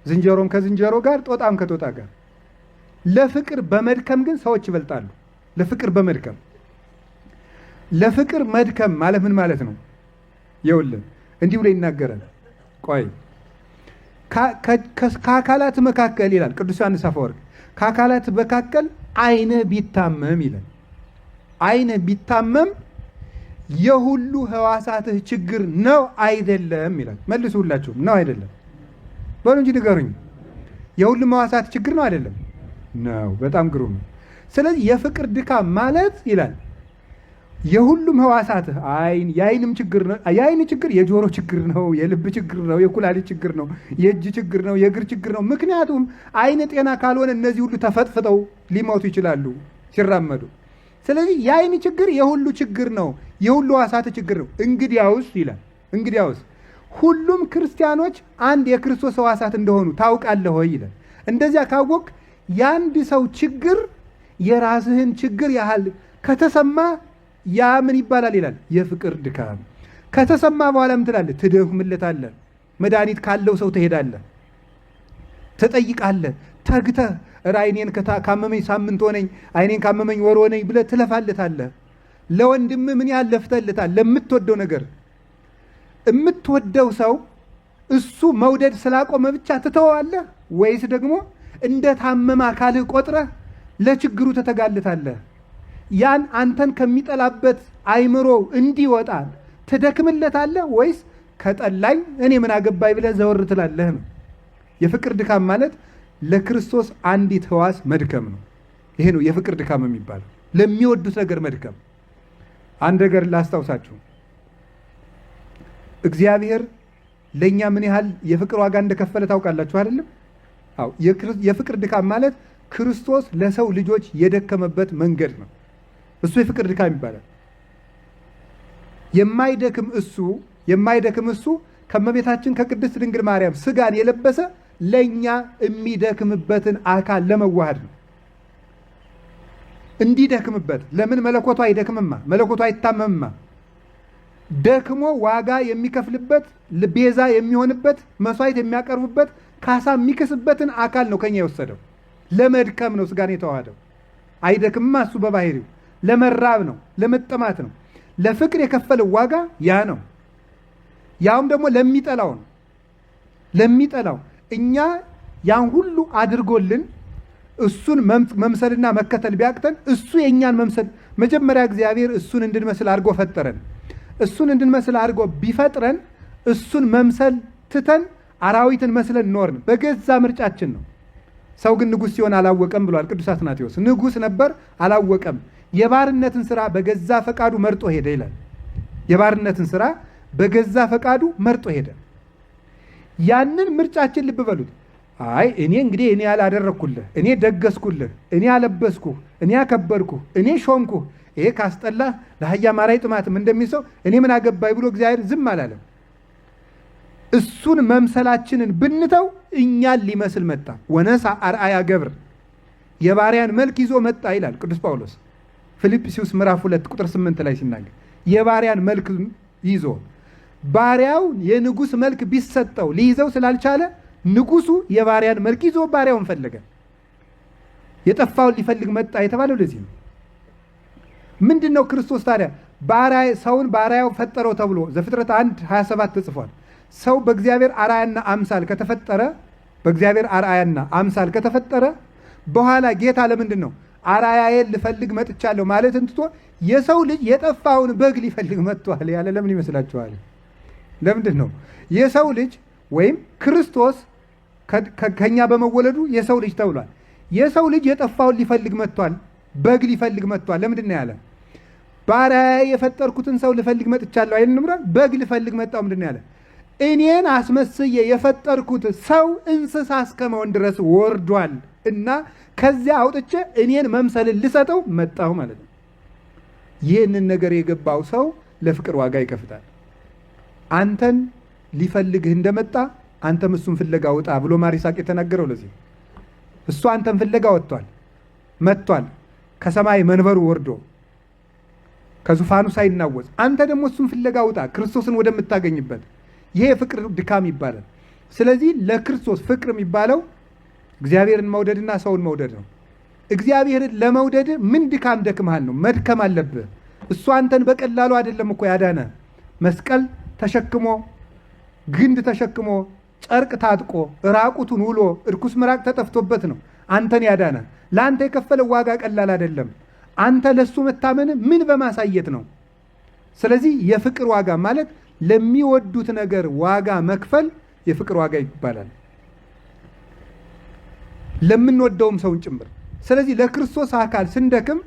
ዝንጀሮም ከዝንጀሮ ጋር፣ ጦጣም ከጦጣ ጋር። ለፍቅር በመድከም ግን ሰዎች ይበልጣሉ። ለፍቅር በመድከም ለፍቅር መድከም ማለት ምን ማለት ነው? ይኸውልህ እንዲህ ብሎ ይናገራል። ቆይ ከአካላት መካከል ይላል ቅዱስ ዮሐንስ አፈወርቅ፣ ከአካላት መካከል ዓይንህ ቢታመም ይላል። ዓይንህ ቢታመም የሁሉ ሕዋሳትህ ችግር ነው አይደለም ይላል። መልሱ ሁላችሁም፣ ነው አይደለም በሉ እንጂ ንገሩኝ። የሁሉም ሕዋሳት ችግር ነው አይደለም? ነው። በጣም ግሩም ነው። ስለዚህ የፍቅር ድካም ማለት ይላል የሁሉም ሕዋሳትህ የዓይንም ችግር ነው። የዓይን ችግር የጆሮ ችግር ነው፣ የልብ ችግር ነው፣ የኩላሊት ችግር ነው፣ የእጅ ችግር ነው፣ የእግር ችግር ነው። ምክንያቱም ዓይን ጤና ካልሆነ እነዚህ ሁሉ ተፈጥፍጠው ሊሞቱ ይችላሉ ሲራመዱ። ስለዚህ የዓይን ችግር የሁሉ ችግር ነው፣ የሁሉ ሕዋሳት ችግር ነው። እንግዲያውስ ይላል ሁሉም ክርስቲያኖች አንድ የክርስቶስ ሕዋሳት እንደሆኑ ታውቃለህ ወይ ይላል። እንደዚያ ካወቅ የአንድ ሰው ችግር የራስህን ችግር ያህል ከተሰማ ያ ምን ይባላል ይላል? የፍቅር ድካም። ከተሰማ በኋላ ምን ትላለህ? ትደክምለታለህ። መድኃኒት ካለው ሰው ትሄዳለህ፣ ትጠይቃለህ፣ ተግተህ ዓይኔን ካመመኝ ሳምንት ሆነኝ፣ ዓይኔን ካመመኝ ወር ሆነኝ ብለህ ትለፋለታለህ። ለወንድምህ ምን ያህል ለፍተህለታል? ለምትወደው ነገር የምትወደው ሰው እሱ መውደድ ስላቆመ ብቻ ትተዋለህ ወይስ ደግሞ እንደ ታመመ አካልህ ቆጥረህ ለችግሩ ተተጋልታለህ? ያን አንተን ከሚጠላበት አይምሮ እንዲወጣ ትደክምለታለህ ወይስ ከጠላኝ እኔ ምን አገባኝ ብለህ ዘወር ትላለህ ነው። የፍቅር ድካም ማለት ለክርስቶስ አንዲት ሕዋስ መድከም ነው። ይሄ ነው የፍቅር ድካም የሚባለው፣ ለሚወዱት ነገር መድከም። አንድ ነገር ላስታውሳችሁ። እግዚአብሔር ለእኛ ምን ያህል የፍቅር ዋጋ እንደከፈለ ታውቃላችሁ አይደለም? አዎ። የፍቅር ድካም ማለት ክርስቶስ ለሰው ልጆች የደከመበት መንገድ ነው። እሱ የፍቅር ድካም ይባላል። የማይደክም እሱ ከእመቤታችን ከቅድስት ድንግል ማርያም ስጋን የለበሰ ለእኛ የሚደክምበትን አካል ለመዋሃድ ነው። እንዲደክምበት። ለምን? መለኮቱ አይደክምማ፣ መለኮቱ አይታመምማ። ደክሞ ዋጋ የሚከፍልበት፣ ቤዛ የሚሆንበት፣ መስዋዕት የሚያቀርቡበት፣ ካሳ የሚክስበትን አካል ነው ከኛ የወሰደው። ለመድከም ነው ስጋን የተዋሃደው። አይደክምማ እሱ በባህሪው ለመራብ ነው፣ ለመጠማት ነው። ለፍቅር የከፈለው ዋጋ ያ ነው። ያውም ደግሞ ለሚጠላው ነው። ለሚጠላው እኛ ያን ሁሉ አድርጎልን እሱን መምሰልና መከተል ቢያቅተን እሱ የእኛን መምሰል መጀመሪያ እግዚአብሔር እሱን እንድንመስል አድርጎ ፈጠረን። እሱን እንድንመስል አድርጎ ቢፈጥረን እሱን መምሰል ትተን አራዊትን መስለን ኖርን። በገዛ ምርጫችን ነው። ሰው ግን ንጉሥ ሲሆን አላወቀም ብሏል ቅዱስ አትናቴዎስ። ንጉሥ ነበር አላወቀም። የባርነትን ስራ በገዛ ፈቃዱ መርጦ ሄደ ይላል። የባርነትን ስራ በገዛ ፈቃዱ መርጦ ሄደ። ያንን ምርጫችን ልብ በሉት። እኔ እንግዲህ እኔ ያላደረግኩልህ፣ እኔ ደገስኩልህ፣ እኔ አለበስኩህ፣ እኔ አከበርኩህ፣ እኔ ሾምኩህ፣ ይሄ ካስጠላህ ለአህያ ማራይ ጥማትም እንደሚሰው እኔ ምን አገባኝ ብሎ እግዚአብሔር ዝም አላለም። እሱን መምሰላችንን ብንተው እኛን ሊመስል መጣ። ወነሳ አርአያ ገብር፣ የባሪያን መልክ ይዞ መጣ ይላል ቅዱስ ጳውሎስ ፊልጵስዩስ ምዕራፍ 2 ቁጥር 8 ላይ ሲናገር የባሪያን መልክ ይዞ ባሪያው የንጉሥ መልክ ቢሰጠው ሊይዘው ስላልቻለ ንጉሱ የባሪያን መልክ ይዞ ባሪያውን ፈለገ። የጠፋውን ሊፈልግ መጣ የተባለው ለዚህ ነው። ምንድነው ክርስቶስ ታዲያ ሰውን ባሪያው ፈጠረው ተብሎ ዘፍጥረት 1:27 ተጽፏል። ሰው በእግዚአብሔር አርአያና አምሳል ከተፈጠረ በኋላ ጌታ ለምንድን ነው አርአያዬን ልፈልግ መጥቻለሁ ማለት እንትቶ የሰው ልጅ የጠፋውን በግ ሊፈልግ መጥቷል ያለ ለምን ይመስላችኋል? ለምንድን ነው የሰው ልጅ ወይም ክርስቶስ ከኛ በመወለዱ የሰው ልጅ ተብሏል። የሰው ልጅ የጠፋውን ሊፈልግ መጥቷል፣ በግ ሊፈልግ መጥቷል። ለምንድን ነው ያለ? ባሪያዬ የፈጠርኩትን ሰው ልፈልግ መጥቻለሁ አይልም? በግ ልፈልግ መጣው። ምንድን ነው ያለ? እኔን አስመስዬ የፈጠርኩት ሰው እንስሳ እስከመሆን ድረስ ወርዷል እና ከዚያ አውጥቼ እኔን መምሰልን ልሰጠው መጣሁ ማለት ነው። ይህንን ነገር የገባው ሰው ለፍቅር ዋጋ ይከፍታል። አንተን ሊፈልግህ እንደመጣ አንተም እሱን ፍለጋ ውጣ ብሎ ማር ይስሐቅ የተናገረው ለዚህ። እሱ አንተን ፍለጋ መጥቷል ከሰማይ መንበሩ ወርዶ ከዙፋኑ ሳይናወጽ፣ አንተ ደግሞ እሱን ፍለጋ ውጣ ክርስቶስን ወደምታገኝበት። ይሄ የፍቅር ድካም ይባላል። ስለዚህ ለክርስቶስ ፍቅር የሚባለው እግዚአብሔርን መውደድና ሰውን መውደድ ነው። እግዚአብሔርን ለመውደድ ምን ድካም ደክመሃል ነው? መድከም አለብህ። እሱ አንተን በቀላሉ አይደለም እኮ ያዳነ። መስቀል ተሸክሞ ግንድ ተሸክሞ ጨርቅ ታጥቆ ራቁቱን ውሎ እርኩስ ምራቅ ተጠፍቶበት ነው አንተን ያዳነ። ለአንተ የከፈለው ዋጋ ቀላል አይደለም። አንተ ለሱ መታመን ምን በማሳየት ነው? ስለዚህ የፍቅር ዋጋ ማለት ለሚወዱት ነገር ዋጋ መክፈል የፍቅር ዋጋ ይባላል፣ ለምንወደውም ሰውን ጭምር። ስለዚህ ለክርስቶስ አካል ስንደክም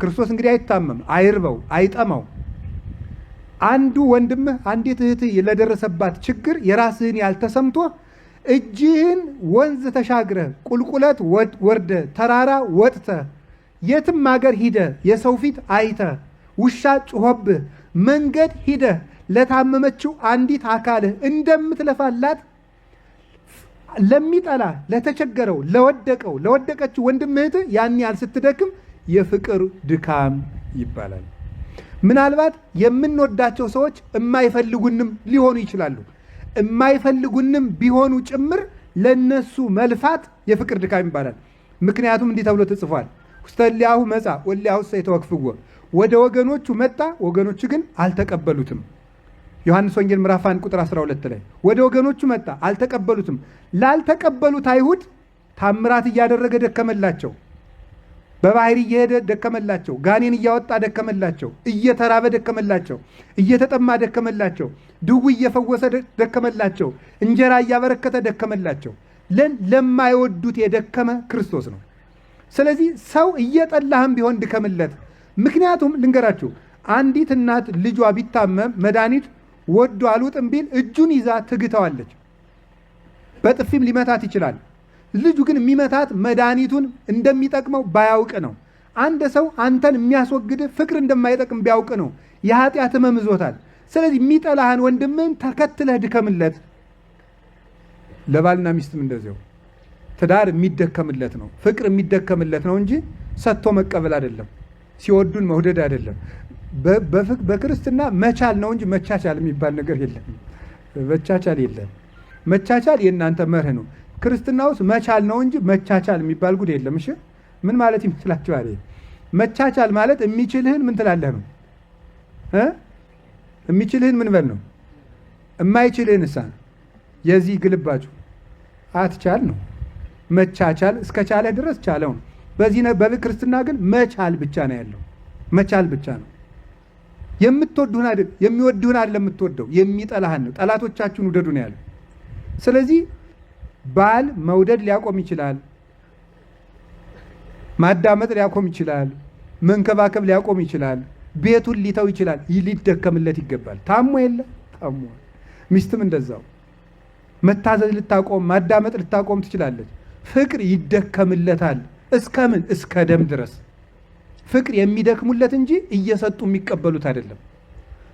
ክርስቶስ እንግዲህ አይታመም፣ አይርበው፣ አይጠማው። አንዱ ወንድምህ አንዲት እህትህ ለደረሰባት ችግር የራስህን ያልተሰምቶ እጅህን ወንዝ ተሻግረህ ቁልቁለት ወርደህ ተራራ ወጥተህ የትም አገር ሂደህ የሰው ፊት አይተህ ውሻ ጩኸብህ መንገድ ሂደህ ለታመመችው አንዲት አካልህ እንደምትለፋላት ለሚጠላ ለተቸገረው ለወደቀችው ወንድም እህትህ ያን ያህል ስትደክም የፍቅር ድካም ይባላል። ምናልባት የምንወዳቸው ሰዎች የማይፈልጉንም ሊሆኑ ይችላሉ። የማይፈልጉንም ቢሆኑ ጭምር ለነሱ መልፋት የፍቅር ድካም ይባላል። ምክንያቱም እንዲህ ተብሎ ተጽፏል። ውስተ እሊአሁ መጻ ወእሊአሁ ይተወክፍዎ፣ ወደ ወገኖቹ መጣ ወገኖቹ ግን አልተቀበሉትም። ዮሐንስ ወንጌል ምዕራፍ 1 ቁጥር 12 ላይ ወደ ወገኖቹ መጣ አልተቀበሉትም። ላልተቀበሉት አይሁድ ታምራት እያደረገ ደከመላቸው፣ በባህር እየሄደ ደከመላቸው፣ ጋኔን እያወጣ ደከመላቸው፣ እየተራበ ደከመላቸው፣ እየተጠማ ደከመላቸው፣ ድውይ እየፈወሰ ደከመላቸው፣ እንጀራ እያበረከተ ደከመላቸው። ለማይወዱት የደከመ ክርስቶስ ነው። ስለዚህ ሰው እየጠላህም ቢሆን ድከምለት። ምክንያቱም ልንገራችሁ፣ አንዲት እናት ልጇ ቢታመም መድኃኒት ወዶ አልውጥም ቢል እጁን ይዛ ትግተዋለች። በጥፊም ሊመታት ይችላል። ልጁ ግን የሚመታት መድኃኒቱን እንደሚጠቅመው ባያውቅ ነው። አንድ ሰው አንተን የሚያስወግድ ፍቅር እንደማይጠቅም ቢያውቅ ነው። የኃጢአት ሕመም ይዞታል። ስለዚህ የሚጠላህን ወንድምን ተከትለህ ድከምለት። ለባልና ሚስትም እንደዚያው ትዳር የሚደከምለት ነው፣ ፍቅር የሚደከምለት ነው እንጂ ሰጥቶ መቀበል አይደለም፣ ሲወዱን መውደድ አይደለም። በክርስትና መቻል ነው እንጂ መቻቻል የሚባል ነገር የለም። መቻቻል የለም። መቻቻል የእናንተ መርህ ነው። ክርስትና ውስጥ መቻል ነው እንጂ መቻቻል የሚባል ጉድ የለም። እሺ ምን ማለት ይመስላችኋል? መቻቻል ማለት የሚችልህን ምን ትላለህ ነው። የሚችልህን ምን በል ነው። የማይችልህን እሳ የዚህ ግልባጩ አትቻል ነው። መቻቻል እስከቻለ ድረስ ቻለው ነው። በክርስትና ግን መቻል ብቻ ነው ያለው። መቻል ብቻ ነው። የምትወዱን አይደል የሚወዱን አይደል የምትወደው፣ የሚጠላህን ነው። ጠላቶቻችሁን ውደዱ ነው ያለው። ስለዚህ ባል መውደድ ሊያቆም ይችላል፣ ማዳመጥ ሊያቆም ይችላል፣ መንከባከብ ሊያቆም ይችላል፣ ቤቱን ሊተው ይችላል። ሊደከምለት ይገባል። ታሞ የለ ታሞ። ሚስትም እንደዛው መታዘዝ ልታቆም ማዳመጥ ልታቆም ትችላለች። ፍቅር ይደከምለታል። እስከምን? እስከ ደም ድረስ። ፍቅር የሚደክሙለት እንጂ እየሰጡ የሚቀበሉት አይደለም።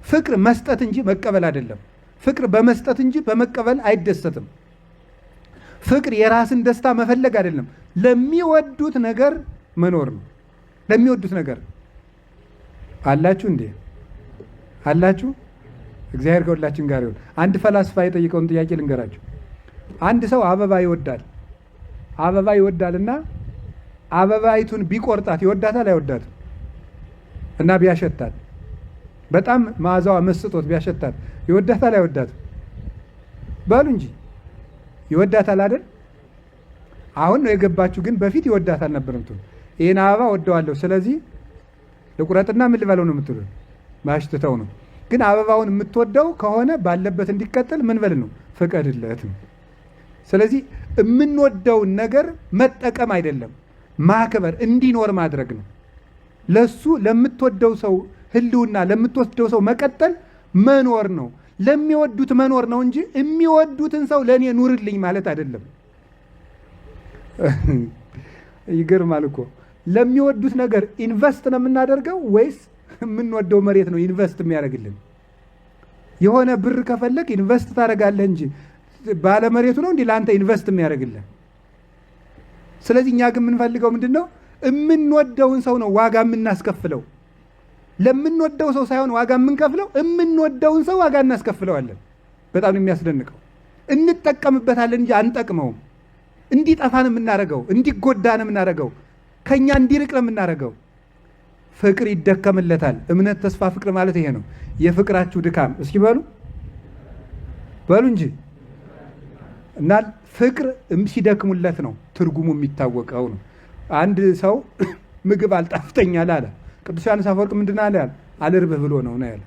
ፍቅር መስጠት እንጂ መቀበል አይደለም። ፍቅር በመስጠት እንጂ በመቀበል አይደሰትም። ፍቅር የራስን ደስታ መፈለግ አይደለም፣ ለሚወዱት ነገር መኖር ነው። ለሚወዱት ነገር አላችሁ እንዴ? አላችሁ? እግዚአብሔር ከሁላችን ጋር ይሁን። አንድ ፈላስፋ የጠየቀውን ጥያቄ ልንገራችሁ። አንድ ሰው አበባ ይወዳል። አበባ ይወዳልና አበባይቱን ቢቆርጣት ይወዳታል አይወዳትም? እና ቢያሸታት በጣም መዓዛዋ መስጦት ቢያሸታት ይወዳታል አይወዳትም? በሉ እንጂ ይወዳታል አይደል? አሁን ነው የገባችሁ። ግን በፊት ይወዳታል ነበር የምትሉ። ይሄን አበባ ወደዋለሁ ስለዚህ ልቁረጥና ምን ልበለው ነው የምትሉ። ማሽተተው ነው። ግን አበባውን የምትወደው ከሆነ ባለበት እንዲቀጥል ምን በል ነው? ፍቀድለት ነው። ስለዚህ የምንወደውን ነገር መጠቀም አይደለም ማክበር፣ እንዲኖር ማድረግ ነው። ለሱ ለምትወደው ሰው ህልውና፣ ለምትወደው ሰው መቀጠል መኖር ነው። ለሚወዱት መኖር ነው እንጂ የሚወዱትን ሰው ለእኔ ኑርልኝ ማለት አይደለም። ይገርማል እኮ። ለሚወዱት ነገር ኢንቨስት ነው የምናደርገው ወይስ የምንወደው መሬት ነው ኢንቨስት የሚያደርግልን? የሆነ ብር ከፈለግ ኢንቨስት ታደርጋለህ እንጂ ባለመሬቱ ነው እንዲህ ለአንተ ኢንቨስት የሚያደርግልን። ስለዚህ እኛ ግን የምንፈልገው ምንድን ነው? የምንወደውን ሰው ነው ዋጋ የምናስከፍለው። ለምንወደው ሰው ሳይሆን ዋጋ የምንከፍለው የምንወደውን ሰው ዋጋ እናስከፍለዋለን። በጣም ነው የሚያስደንቀው። እንጠቀምበታለን እንጂ አንጠቅመውም። እንዲጠፋ ነው የምናደርገው፣ እንዲጎዳ ነው የምናደርገው፣ ከኛ እንዲርቅ ነው የምናደርገው። ፍቅር ይደከምለታል። እምነት፣ ተስፋ፣ ፍቅር ማለት ይሄ ነው። የፍቅራችሁ ድካም እስኪ በሉ እንጂ እና ፍቅር ሲደክሙለት ነው ትርጉሙ የሚታወቀው ነው። አንድ ሰው ምግብ አልጣፍጠኛል አለ። ቅዱስ ዮሐንስ አፈወርቅ ምንድን አለ? አልርብህ ብሎ ነው ያለ።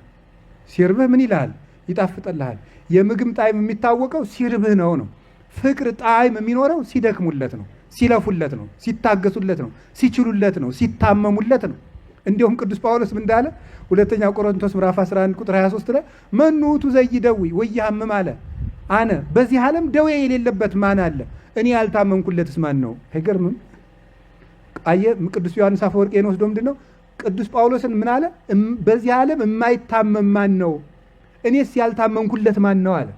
ሲርብህ ምን ይልሃል? ይጣፍጥልሃል። የምግብ ጣዕም የሚታወቀው ሲርብህ ነው። ፍቅር ጣዕም የሚኖረው ሲደክሙለት ነው፣ ሲለፉለት ነው፣ ሲታገሱለት ነው፣ ሲችሉለት ነው፣ ሲታመሙለት ነው። እንዲሁም ቅዱስ ጳውሎስ ምን እንዳለ ሁለተኛ ቆሮንቶስ ምዕራፍ 11 ቁጥር 23 ላይ መኑ ውእቱ ዘይደዊ ወይሐምም አለ። አነ በዚህ ዓለም ደዌ የሌለበት ማን አለ? እኔ ያልታመምኩለትስ ማን ነው? አይገርምም? አየህ፣ ቅዱስ ዮሐንስ አፈወርቅ ወስዶ ምንድን ነው ቅዱስ ጳውሎስን ምን አለ? በዚህ ዓለም የማይታመም ማን ነው? እኔስ ያልታመምኩለት ማን ነው አለ።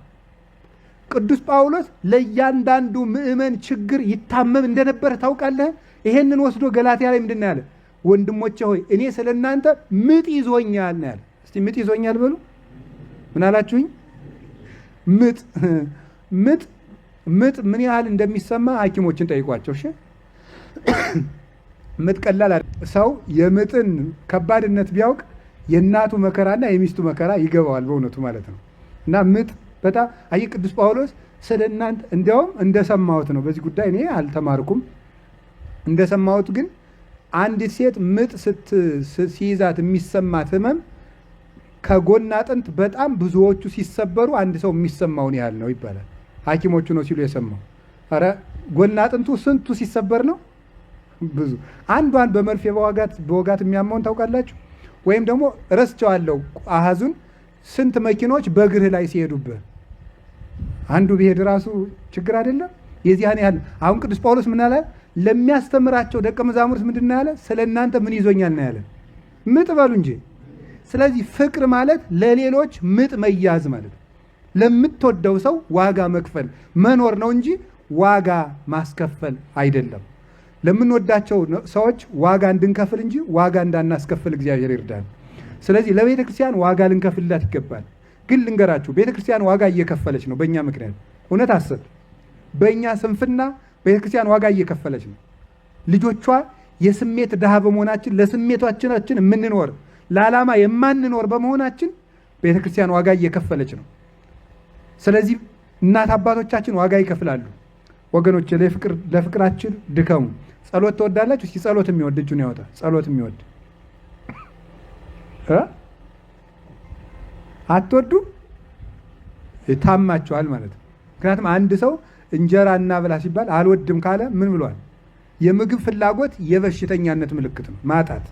ቅዱስ ጳውሎስ ለእያንዳንዱ ምእመን ችግር ይታመም እንደነበረ ታውቃለህ። ይሄንን ወስዶ ገላትያ ላይ ምንድን ነው ያለ? ወንድሞቼ ሆይ እኔ ስለ እናንተ ምጥ ይዞኛል ነው ያለ። እስቲ ምጥ ይዞኛል በሉ። ምን አላችሁኝ? ምጥ ምን ያህል እንደሚሰማ ሐኪሞችን ጠይቋቸው። እሺ ምጥ ቀላል ሰው የምጥን ከባድነት ቢያውቅ የእናቱ መከራና የሚስቱ መከራ ይገባዋል በእውነቱ ማለት ነው። እና ምጥ በጣም አይ ቅዱስ ጳውሎስ ስለ እናንተ እንዲያውም እንደሰማሁት ነው። በዚህ ጉዳይ እኔ አልተማርኩም። እንደሰማሁት ግን አንዲት ሴት ምጥ ሲይዛት የሚሰማት ህመም ከጎን አጥንት በጣም ብዙዎቹ ሲሰበሩ አንድ ሰው የሚሰማውን ያህል ነው ይባላል። ሐኪሞቹ ነው ሲሉ የሰማው። ኧረ ጎን አጥንቱ ስንቱ ሲሰበር ነው? ብዙ። አንዷን በመርፌ በወጋት የሚያመውን ታውቃላችሁ? ወይም ደግሞ ረስቸዋለሁ አሃዙን ስንት መኪኖች በእግርህ ላይ ሲሄዱብህ አንዱ ቢሄድ ራሱ ችግር አይደለም? የዚያን ያህል። አሁን ቅዱስ ጳውሎስ ምን አለ? ለሚያስተምራቸው ደቀ መዛሙርት ምንድን ነው ያለ? ስለ እናንተ ምን ይዞኛል ነው ያለ? ምጥ በሉ እንጂ። ስለዚህ ፍቅር ማለት ለሌሎች ምጥ መያዝ ማለት፣ ለምትወደው ሰው ዋጋ መክፈል መኖር ነው እንጂ ዋጋ ማስከፈል አይደለም። ለምንወዳቸው ሰዎች ዋጋ እንድንከፍል እንጂ ዋጋ እንዳናስከፍል እግዚአብሔር ይርዳል። ስለዚህ ለቤተ ክርስቲያን ዋጋ ልንከፍልላት ይገባል። ግን ልንገራችሁ፣ ቤተ ክርስቲያን ዋጋ እየከፈለች ነው በእኛ ምክንያት። እውነት አስብ፣ በእኛ ስንፍና ቤተ ክርስቲያን ዋጋ እየከፈለች ነው። ልጆቿ የስሜት ድሃ በመሆናችን ለስሜቶቻችን የምንኖር ለዓላማ የማንኖር በመሆናችን ቤተ ክርስቲያን ዋጋ እየከፈለች ነው። ስለዚህ እናት አባቶቻችን ዋጋ ይከፍላሉ። ወገኖች ለፍቅራችን ድከሙ። ጸሎት ትወዳላችሁ? እስኪ ጸሎት የሚወድ እጁን ያወጣ። ጸሎት የሚወድ አትወዱ? ታማችኋል ማለት ነው። ምክንያቱም አንድ ሰው እንጀራ እናብላ ሲባል አልወድም ካለ ምን ብሏል? የምግብ ፍላጎት የበሽተኛነት ምልክት ነው፣ ማጣት።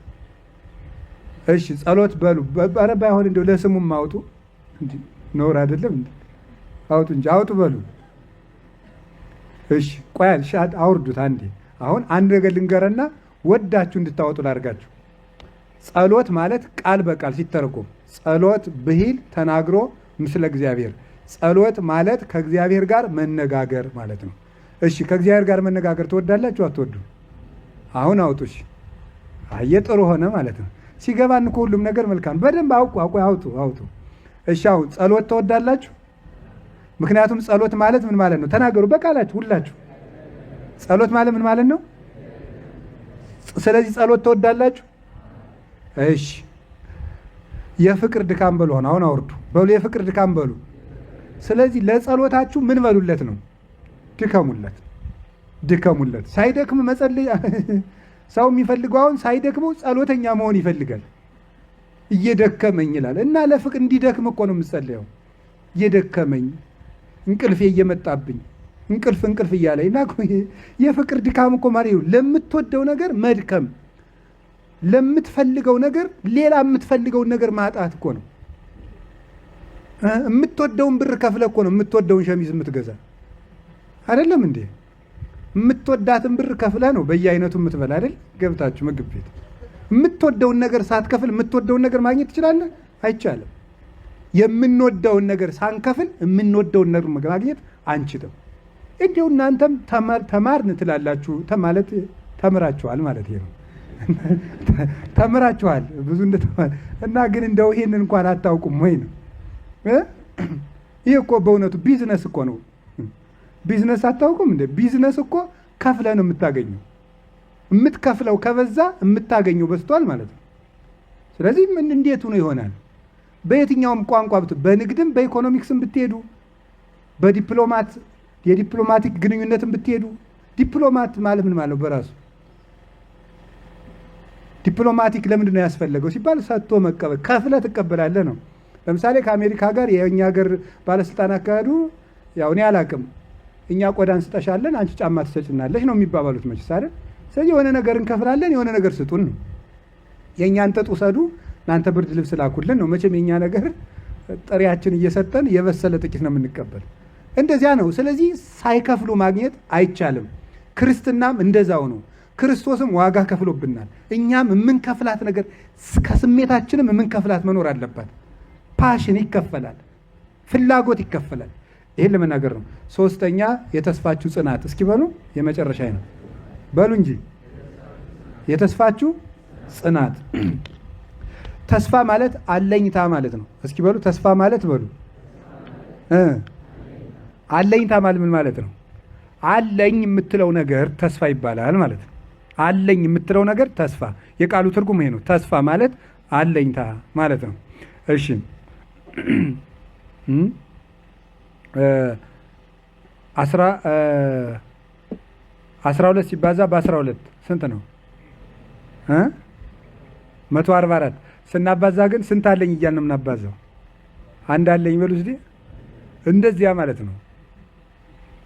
እሺ ጸሎት በሉ። ኧረ ባይሆን እንደው ለስሙም አውጡ እንጂ ኖር አይደለም እንዴ? አውጡ እንጂ አውጡ በሉ። እሺ ቆያል ሻት አውርዱት አንዴ። አሁን አንድ ነገር ልንገረና ወዳችሁ እንድታወጡ ላድርጋችሁ። ጸሎት ማለት ቃል በቃል ሲተረጎም ጸሎት ብሂል ተናግሮ ምስለ እግዚአብሔር። ጸሎት ማለት ከእግዚአብሔር ጋር መነጋገር ማለት ነው። እሺ ከእግዚአብሔር ጋር መነጋገር ትወዳላችሁ አትወዱ? አሁን አውጡሽ። ጥሩ ሆነ ማለት ነው። ሲገባን እኮ ሁሉም ነገር መልካም። በደንብ አውጡ። እሺ አሁን ጸሎት ትወዳላችሁ? ምክንያቱም ጸሎት ማለት ምን ማለት ነው? ተናገሩ በቃላችሁ ሁላችሁ። ጸሎት ማለት ምን ማለት ነው? ስለዚህ ጸሎት ትወዳላችሁ? እሺ የፍቅር ድካም በሉ። አሁን አውርዱ በሉ። የፍቅር ድካም በሉ። ስለዚህ ለጸሎታችሁ ምን በሉለት ነው? ድከሙለት። ሳይደክም መጸለይ ሰው የሚፈልገው አሁን ሳይደክመው ጸሎተኛ መሆን ይፈልጋል። እየደከመኝ ይላል እና ለፍቅር እንዲደክም እኮ ነው የምጸለየው። እየደከመኝ እንቅልፌ እየመጣብኝ እንቅልፍ እያለኝ እና የፍቅር ድካም እኮ ማለት ነው ለምትወደው ነገር መድከም፣ ለምትፈልገው ነገር ሌላ የምትፈልገውን ነገር ማጣት እኮ ነው። የምትወደውን ብር ከፍለ እኮ ነው የምትወደውን ሸሚዝ የምትገዛ አይደለም እንዴ? የምትወዳትን ብር ከፍለ ነው በየአይነቱ የምትበላ አይደል? ገብታችሁ ምግብ ቤት የምትወደውን ነገር ሳትከፍል የምትወደውን ነገር ማግኘት ትችላለህ? አይቻልም። የምንወደውን ነገር ሳንከፍል የምንወደውን ነገር ማግኘት አንችልም። እንዲሁ እናንተም ተማርን ትላላችሁ ማለት ተምራችኋል ማለት ነው። ተምራችኋል ብዙ እና ግን እንደው ይሄን እንኳን አታውቁም ወይ ነው? ይሄ እኮ በእውነቱ ቢዝነስ እኮ ነው። ቢዝነስ አታውቁም እንደ ቢዝነስ እኮ ከፍለህ ነው የምታገኘው። የምትከፍለው ከበዛ የምታገኘው በዝቷል ማለት ነው። ስለዚህ ምን እንዴት ነው ይሆናል? በየትኛውም ቋንቋ በንግድም በኢኮኖሚክስም ብትሄዱ የዲፕሎማቲክ ግንኙነትም ብትሄዱ ዲፕሎማት ማለት ምን ማለት ነው? በራሱ ዲፕሎማቲክ ለምንድን ነው ያስፈለገው ሲባል ሰጥቶ መቀበል፣ ከፍለህ ትቀበላለህ ነው። ለምሳሌ ከአሜሪካ ጋር የእኛ ሀገር ባለስልጣን አካሄዱ ያው እኔ አላቅም፣ እኛ ቆዳ እንስጠሻለን አንቺ ጫማ ትሰጭናለሽ ነው የሚባባሉት መችስ አይደል? ስለዚህ የሆነ ነገር እንከፍላለን፣ የሆነ ነገር ስጡን ነው። የእኛን ጥጥ ውሰዱ እናንተ ብርድ ልብስ ላኩልን ነው። መቼም የእኛ ነገር ጥሪያችን እየሰጠን የበሰለ ጥቂት ነው የምንቀበል። እንደዚያ ነው። ስለዚህ ሳይከፍሉ ማግኘት አይቻልም። ክርስትናም እንደዛው ነው። ክርስቶስም ዋጋ ከፍሎብናል። እኛም የምንከፍላት ነገር ከስሜታችንም የምንከፍላት መኖር አለባት። ፓሽን ይከፈላል፣ ፍላጎት ይከፈላል። ይሄን ለመናገር ነው። ሶስተኛ የተስፋችሁ ጽናት። እስኪ በሉ የመጨረሻ ነው በሉ እንጂ የተስፋችሁ ጽናት። ተስፋ ማለት አለኝታ ማለት ነው። እስኪ በሉ ተስፋ ማለት በሉ አለኝታ ማለት ምን ማለት ነው? አለኝ የምትለው ነገር ተስፋ ይባላል ማለት ነው። አለኝ የምትለው ነገር ተስፋ፣ የቃሉ ትርጉም ይሄ ነው። ተስፋ ማለት አለኝታ ማለት ነው። እሺ 12 ሲባዛ በ12 ስንት ነው? 144 ስናባዛ ግን ስንት አለኝ እያልን ነው የምናባዛው? አንድ አለኝ በሉ እስቲ። እንደዚያ ማለት ነው።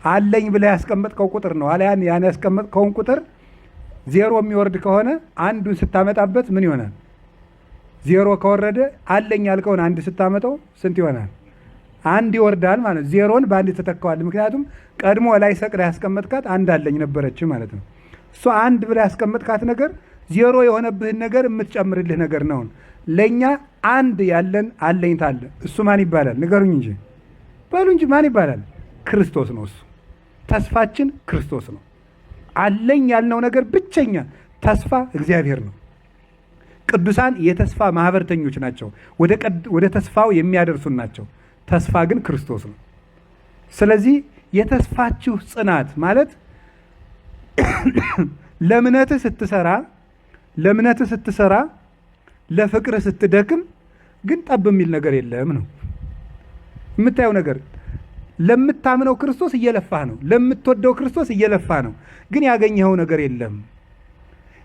አለኝ ብለህ ያስቀመጥከው ቁጥር ነው። አለያን ያን ያስቀመጥከውን ቁጥር ዜሮ የሚወርድ ከሆነ አንዱን ስታመጣበት ምን ይሆናል? ዜሮ ከወረደ አለኝ ያልከውን አንድ ስታመጣው ስንት ይሆናል? አንድ ይወርዳል ማለት ነው። ዜሮን በአንድ ተተካዋል። ምክንያቱም ቀድሞ ላይ ሰቅላ ያስቀመጥካት አንድ አለኝ ነበረች ማለት ነው። እሷ አንድ ብለህ ያስቀመጥካት ነገር ዜሮ የሆነብህን ነገር የምትጨምርልህ ነገር ነው። ለእኛ አንድ ያለን አለኝታ አለ። እሱ ማን ይባላል? ንገሩኝ እንጂ በሉ እንጂ ማን ይባላል? ክርስቶስ ነው። እሱ ተስፋችን ክርስቶስ ነው። አለኝ ያልነው ነገር ብቸኛ ተስፋ እግዚአብሔር ነው። ቅዱሳን የተስፋ ማህበርተኞች ናቸው። ወደ ተስፋው የሚያደርሱን ናቸው። ተስፋ ግን ክርስቶስ ነው። ስለዚህ የተስፋችሁ ጽናት ማለት ለእምነትህ ስትሰራ ለፍቅርህ ስትደክም ግን ጠብ የሚል ነገር የለም ነው የምታየው ነገር። ለምታምነው ክርስቶስ እየለፋህ ነው። ለምትወደው ክርስቶስ እየለፋህ ነው። ግን ያገኘኸው ነገር የለም።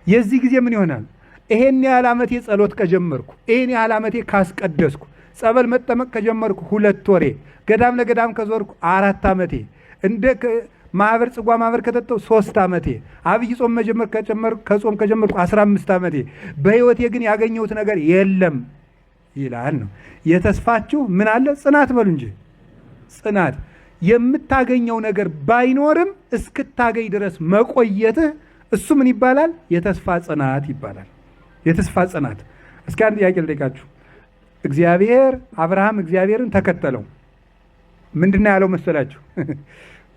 የዚህ ጊዜ ምን ይሆናል? ይሄን ያህል ዓመቴ ጸሎት ከጀመርኩ፣ ይሄን ያህል ዓመቴ ካስቀደስኩ፣ ጸበል መጠመቅ ከጀመርኩ 2 ወሬ፣ ገዳም ለገዳም ከዞርኩ 4 ዓመቴ፣ እንደ ማህበር ጽዋ ማህበር ከጠጣው 3 ዓመቴ፣ አብይ ጾም ከጾም ከጀመርኩ 15 ዓመቴ፣ በህይወቴ ግን ያገኘሁት ነገር የለም ይላል ነው። የተስፋችሁ ምን አለ? ጽናት በሉ እንጂ ጽናት። የምታገኘው ነገር ባይኖርም እስክታገኝ ድረስ መቆየትህ እሱ ምን ይባላል? የተስፋ ጽናት ይባላል። የተስፋ ጽናት። እስኪ አንድ ጥያቄ ልጠይቃችሁ። አብርሃም እግዚአብሔርን ተከተለው። ምንድን ነው ያለው መሰላችሁ?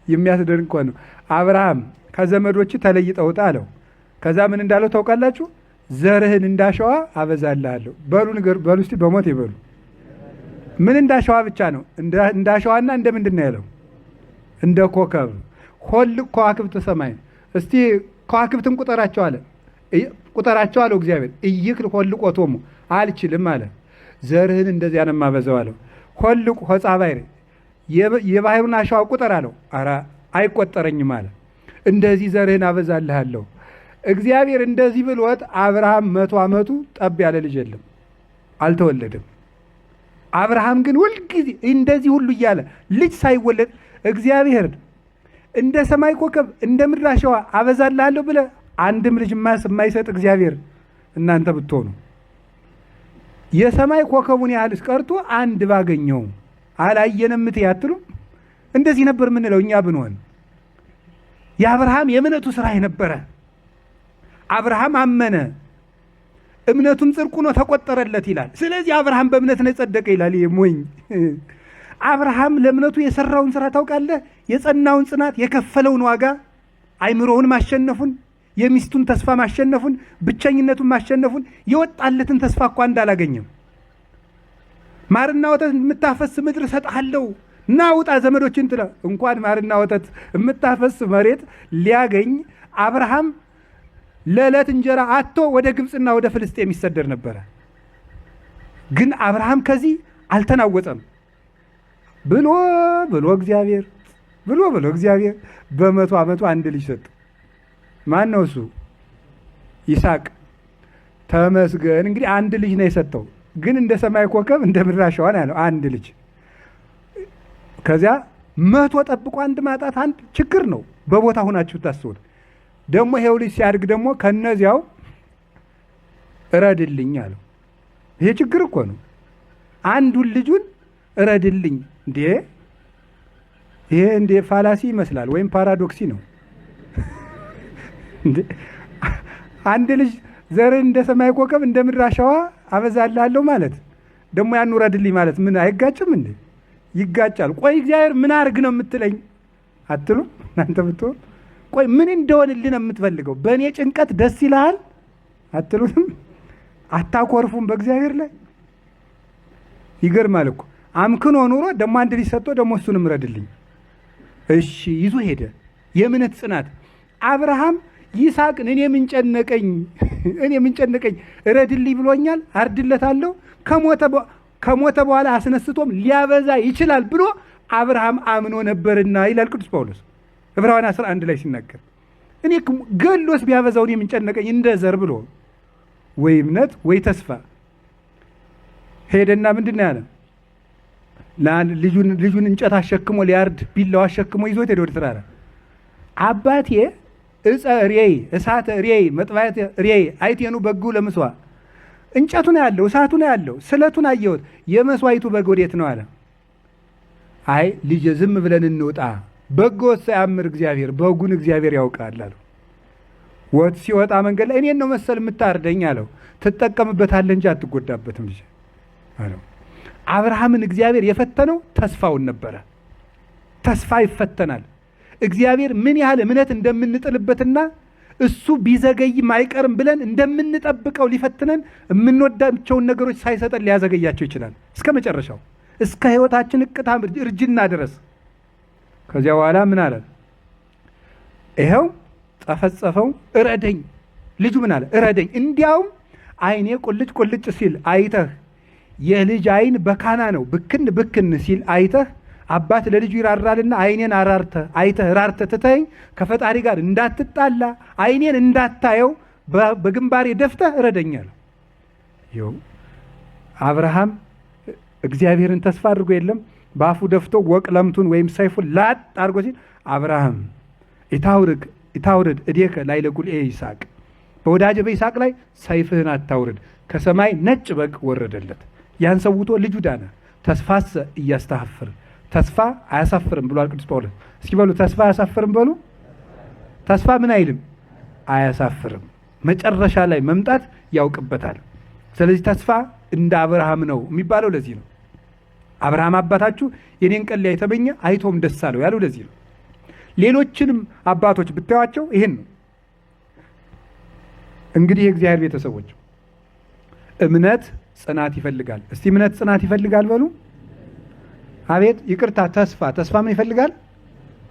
የሚያስደንቅ እኮ ነው። አብርሃም ከዘመዶች ተለይጠውጣ አለው። ከዛ ምን እንዳለው ታውቃላችሁ? ዘርህን እንዳሸዋ አበዛልሃለሁ። በሉ እስቲ በሞት ይበሉ። ምን እንዳሸዋ ብቻ ነው? እንዳሸዋና እንደ ምንድን ነው ያለው? እንደ ኮከብ ሆልቅ ከዋክብት ሰማይ። እስቲ ከዋክብትን ቁጠራቸው አለ። ቁጠራቸው አለው እግዚአብሔር። እይክል ሆልቆቶሙ አልችልም አለ። ዘርህን እንደዚያ ነው የማበዛው አለው። ሆልቁ ሆጻ ባሕር የባሕሩን አሸዋ ቁጠር አለው። ኧረ አይቆጠረኝም አለ። እንደዚህ ዘርህን አበዛልሃለሁ። እግዚአብሔር እንደዚህ ብሎት አብርሃም 100 ዓመቱ ጠብ ያለ ልጅ የለም፣ አልተወለደም። አብርሃም ግን ሁልጊዜ እንደዚህ ሁሉ እያለ ልጅ ሳይወለድ እግዚአብሔር እንደ ሰማይ ኮከብ እንደ ምድር አሸዋ አበዛልሃለሁ ብለህ አንድም ልጅ የማይሰጥ እግዚአብሔር እናንተ ብትሆኑ የሰማይ ኮከቡን ያህል ቀርቶ አንድ ባገኘው አላየንም ትያትሉ። እንደዚህ ነበር የምንለው እኛ ብንሆን። የአብርሃም የእምነቱ ስራ የነበረ አብርሃም አመነ፣ እምነቱም ጽድቅ ሆኖ ተቆጠረለት ይላል። ስለዚህ አብርሃም በእምነት ነው የጸደቀ ይላል። ሞኝ አብርሃም ለእምነቱ የሰራውን ስራ ታውቃለህ? የጸናውን ጽናት፣ የከፈለውን ዋጋ፣ አይምሮውን ማሸነፉን፣ የሚስቱን ተስፋ ማሸነፉን፣ ብቸኝነቱን ማሸነፉን፣ የወጣለትን ተስፋ እኮ እንዳላገኘም ማርና ወተት የምታፈስ ምድር እሰጥሃለሁ ና ውጣ ዘመዶችን ትለ እንኳን ማርና ወተት የምታፈስ መሬት ሊያገኝ አብርሃም ለዕለት እንጀራ አጥቶ ወደ ግብፅና ወደ ፍልስጤም ይሰደድ ነበረ። ግን አብርሃም ከዚህ አልተናወጠም። ብሎ እግዚአብሔር በ100 ዓመቱ አንድ ልጅ ሰጠ። ማን ነው እሱ? ይስሐቅ። ተመስገን። እንግዲህ አንድ ልጅ ነው የሰጠው። ግን እንደ ሰማይ ኮከብ እንደ ምድር አሸዋ ነው ያለው። አንድ ልጅ። ከዚያ 100 ጠብቆ አንድ ማጣት አንድ ችግር ነው። በቦታ ሆናችሁ ታስቡት። ደግሞ ይሄው ልጅ ሲያድግ ደግሞ ከነዚያው እረድልኝ አለው። ይሄ ችግር እኮ ነው። አንዱን ልጁን እረድልኝ እንዴ! ይሄ እንዴ ፋላሲ ይመስላል ወይም ፓራዶክሲ ነው። አንድ ልጅ ዘርን እንደ ሰማይ ኮከብ እንደ ምድር አሸዋ አበዛልሃለሁ ማለት ደግሞ ያን እረድልኝ ማለት ምን አይጋጭም እንዴ? ይጋጫል። ቆይ እግዚአብሔር ምን አርግ ነው የምትለኝ አትሉ? እናንተ ብትሆን ቆይ ምን እንደሆንልህ ነው የምትፈልገው? በእኔ ጭንቀት ደስ ይልሃል አትሉትም? አታኮርፉም በእግዚአብሔር ላይ? ይገርማል እኮ አምክኖ ኑሮ ደግሞ አንድ ልጅ ሰጥቶ ደግሞ እሱንም እረድልኝ። እሺ ይዞ ሄደ። የእምነት ጽናት አብርሃም ይስሐቅን እኔ ምን ጨነቀኝ እረድልኝ ብሎኛል፣ አርድለታለሁ፣ ከሞተ በኋላ አስነስቶም ሊያበዛ ይችላል ብሎ አብርሃም አምኖ ነበርና ይላል ቅዱስ ጳውሎስ ዕብራውያን 11 ላይ ሲናገር። እኔ ገሎስ ቢያበዛው እኔ ምን ጨነቀኝ እንደ ዘር ብሎ ወይ እምነት ወይ ተስፋ ሄደና ምንድን ነው ያለ? ልጁን እንጨት አሸክሞ ሊያርድ ቢላው አሸክሞ ይዞት ሄደ ወደ ተራራ። አባቴ እፀ ሬይ እሳተ ሬይ መጥባያት ሬይ አይቴኑ በጉ ለምስዋ እንጨቱ ነው ያለው፣ እሳቱ ነው ያለው፣ ስለቱን አየሁት፣ የመስዋዕቱ በግ ወዴት ነው አለ። አይ ልጅ ዝም ብለን እንውጣ፣ በጎ ሳያምር እግዚአብሔር በጉን እግዚአብሔር ያውቃል አለው። ወጥ ሲወጣ መንገድ ላይ እኔን ነው መሰል የምታርደኝ አለው። ትጠቀምበታለህ እንጂ አትጎዳበትም ልጅ አለው። አብርሃምን እግዚአብሔር የፈተነው ተስፋውን ነበረ። ተስፋ ይፈተናል። እግዚአብሔር ምን ያህል እምነት እንደምንጥልበትና እሱ ቢዘገይም አይቀርም ብለን እንደምንጠብቀው ሊፈትነን የምንወዳቸውን ነገሮች ሳይሰጠን ሊያዘገያቸው ይችላል እስከ መጨረሻው፣ እስከ ሕይወታችን እቅታ እርጅና ድረስ። ከዚያ በኋላ ምን አለ? ይኸው ጸፈጸፈው፣ እረደኝ። ልጁ ምን አለ? እረደኝ። እንዲያውም አይኔ ቁልጭ ቁልጭ ሲል አይተህ፣ የልጅ አይን በካና ነው ብክን ብክን ሲል አይተህ፣ አባት ለልጁ ይራራልና አይኔን አይተህ ራርተህ ትተኸኝ ከፈጣሪ ጋር እንዳትጣላ አይኔን እንዳታየው በግንባሬ ደፍተህ እረደኛል። ይኸው አብርሃም እግዚአብሔርን ተስፋ አድርጎ የለም በአፉ ደፍቶ ወቅለምቱን ወይም ሰይፉን ላጥ አድርጎ ሲል አብርሃም ኢታውርድ እዴከ ላዕለ ጉልኤ ይስሐቅ፣ በወዳጀ በይስሐቅ ላይ ሰይፍህን አታውርድ። ከሰማይ ነጭ በግ ወረደለት፣ ያን ሰውቶ ልጁ ዳነ። ተስፋሰ እያስተሐፍር፣ ተስፋ አያሳፍርም ብሏል ቅዱስ ጳውሎስ። እስኪ በሉ ተስፋ አያሳፍርም በሉ። ተስፋ ምን አይልም? አያሳፍርም። መጨረሻ ላይ መምጣት ያውቅበታል። ስለዚህ ተስፋ እንደ አብርሃም ነው የሚባለው ለዚህ ነው። አብርሃም አባታችሁ የኔን ቀን ላይ የተመኘ አይቶም ደስ አለው ያለው ለዚህ ነው። ሌሎችንም አባቶች ብታዩዋቸው ይሄን ነው። እንግዲህ የእግዚአብሔር ቤተሰቦች እምነት ጽናት ይፈልጋል። እስቲ እምነት ጽናት ይፈልጋል በሉ። አቤት ይቅርታ፣ ተስፋ ምን ይፈልጋል?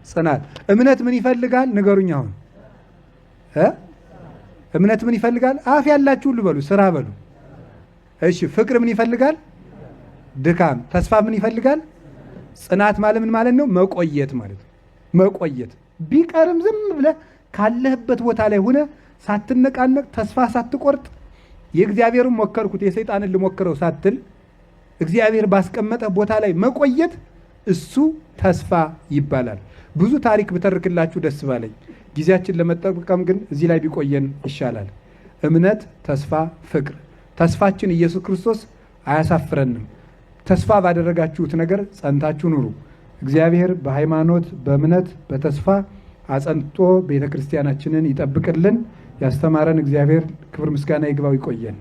ጽናት። እምነት ምን ይፈልጋል? ንገሩኝ አሁን። እምነት ምን ይፈልጋል? አፍ ያላችሁ ሁሉ በሉ፣ ስራ በሉ። እሺ፣ ፍቅር ምን ይፈልጋል? ድካም። ተስፋ ምን ይፈልጋል? ጽናት ማለት ምን ማለት ነው? መቆየት ማለት ነው። መቆየት ቢቀርም ዝም ብለህ ካለህበት ቦታ ላይ ሆነ ሳትነቃነቅ ተስፋ ሳትቆርጥ የእግዚአብሔርን ሞከርኩት የሰይጣንን ልሞክረው ሳትል እግዚአብሔር ባስቀመጠ ቦታ ላይ መቆየት እሱ ተስፋ ይባላል። ብዙ ታሪክ ብተርክላችሁ ደስ ባለኝ። ጊዜያችን ለመጠቀም ግን እዚህ ላይ ቢቆየን ይሻላል። እምነት፣ ተስፋ፣ ፍቅር። ተስፋችን ኢየሱስ ክርስቶስ አያሳፍረንም። ተስፋ ባደረጋችሁት ነገር ጸንታችሁ ኑሩ። እግዚአብሔር በሃይማኖት በእምነት በተስፋ አጸንቶ ቤተ ክርስቲያናችንን ይጠብቅልን። ያስተማረን እግዚአብሔር ክብር ምስጋና ይግባው። ይቆየን።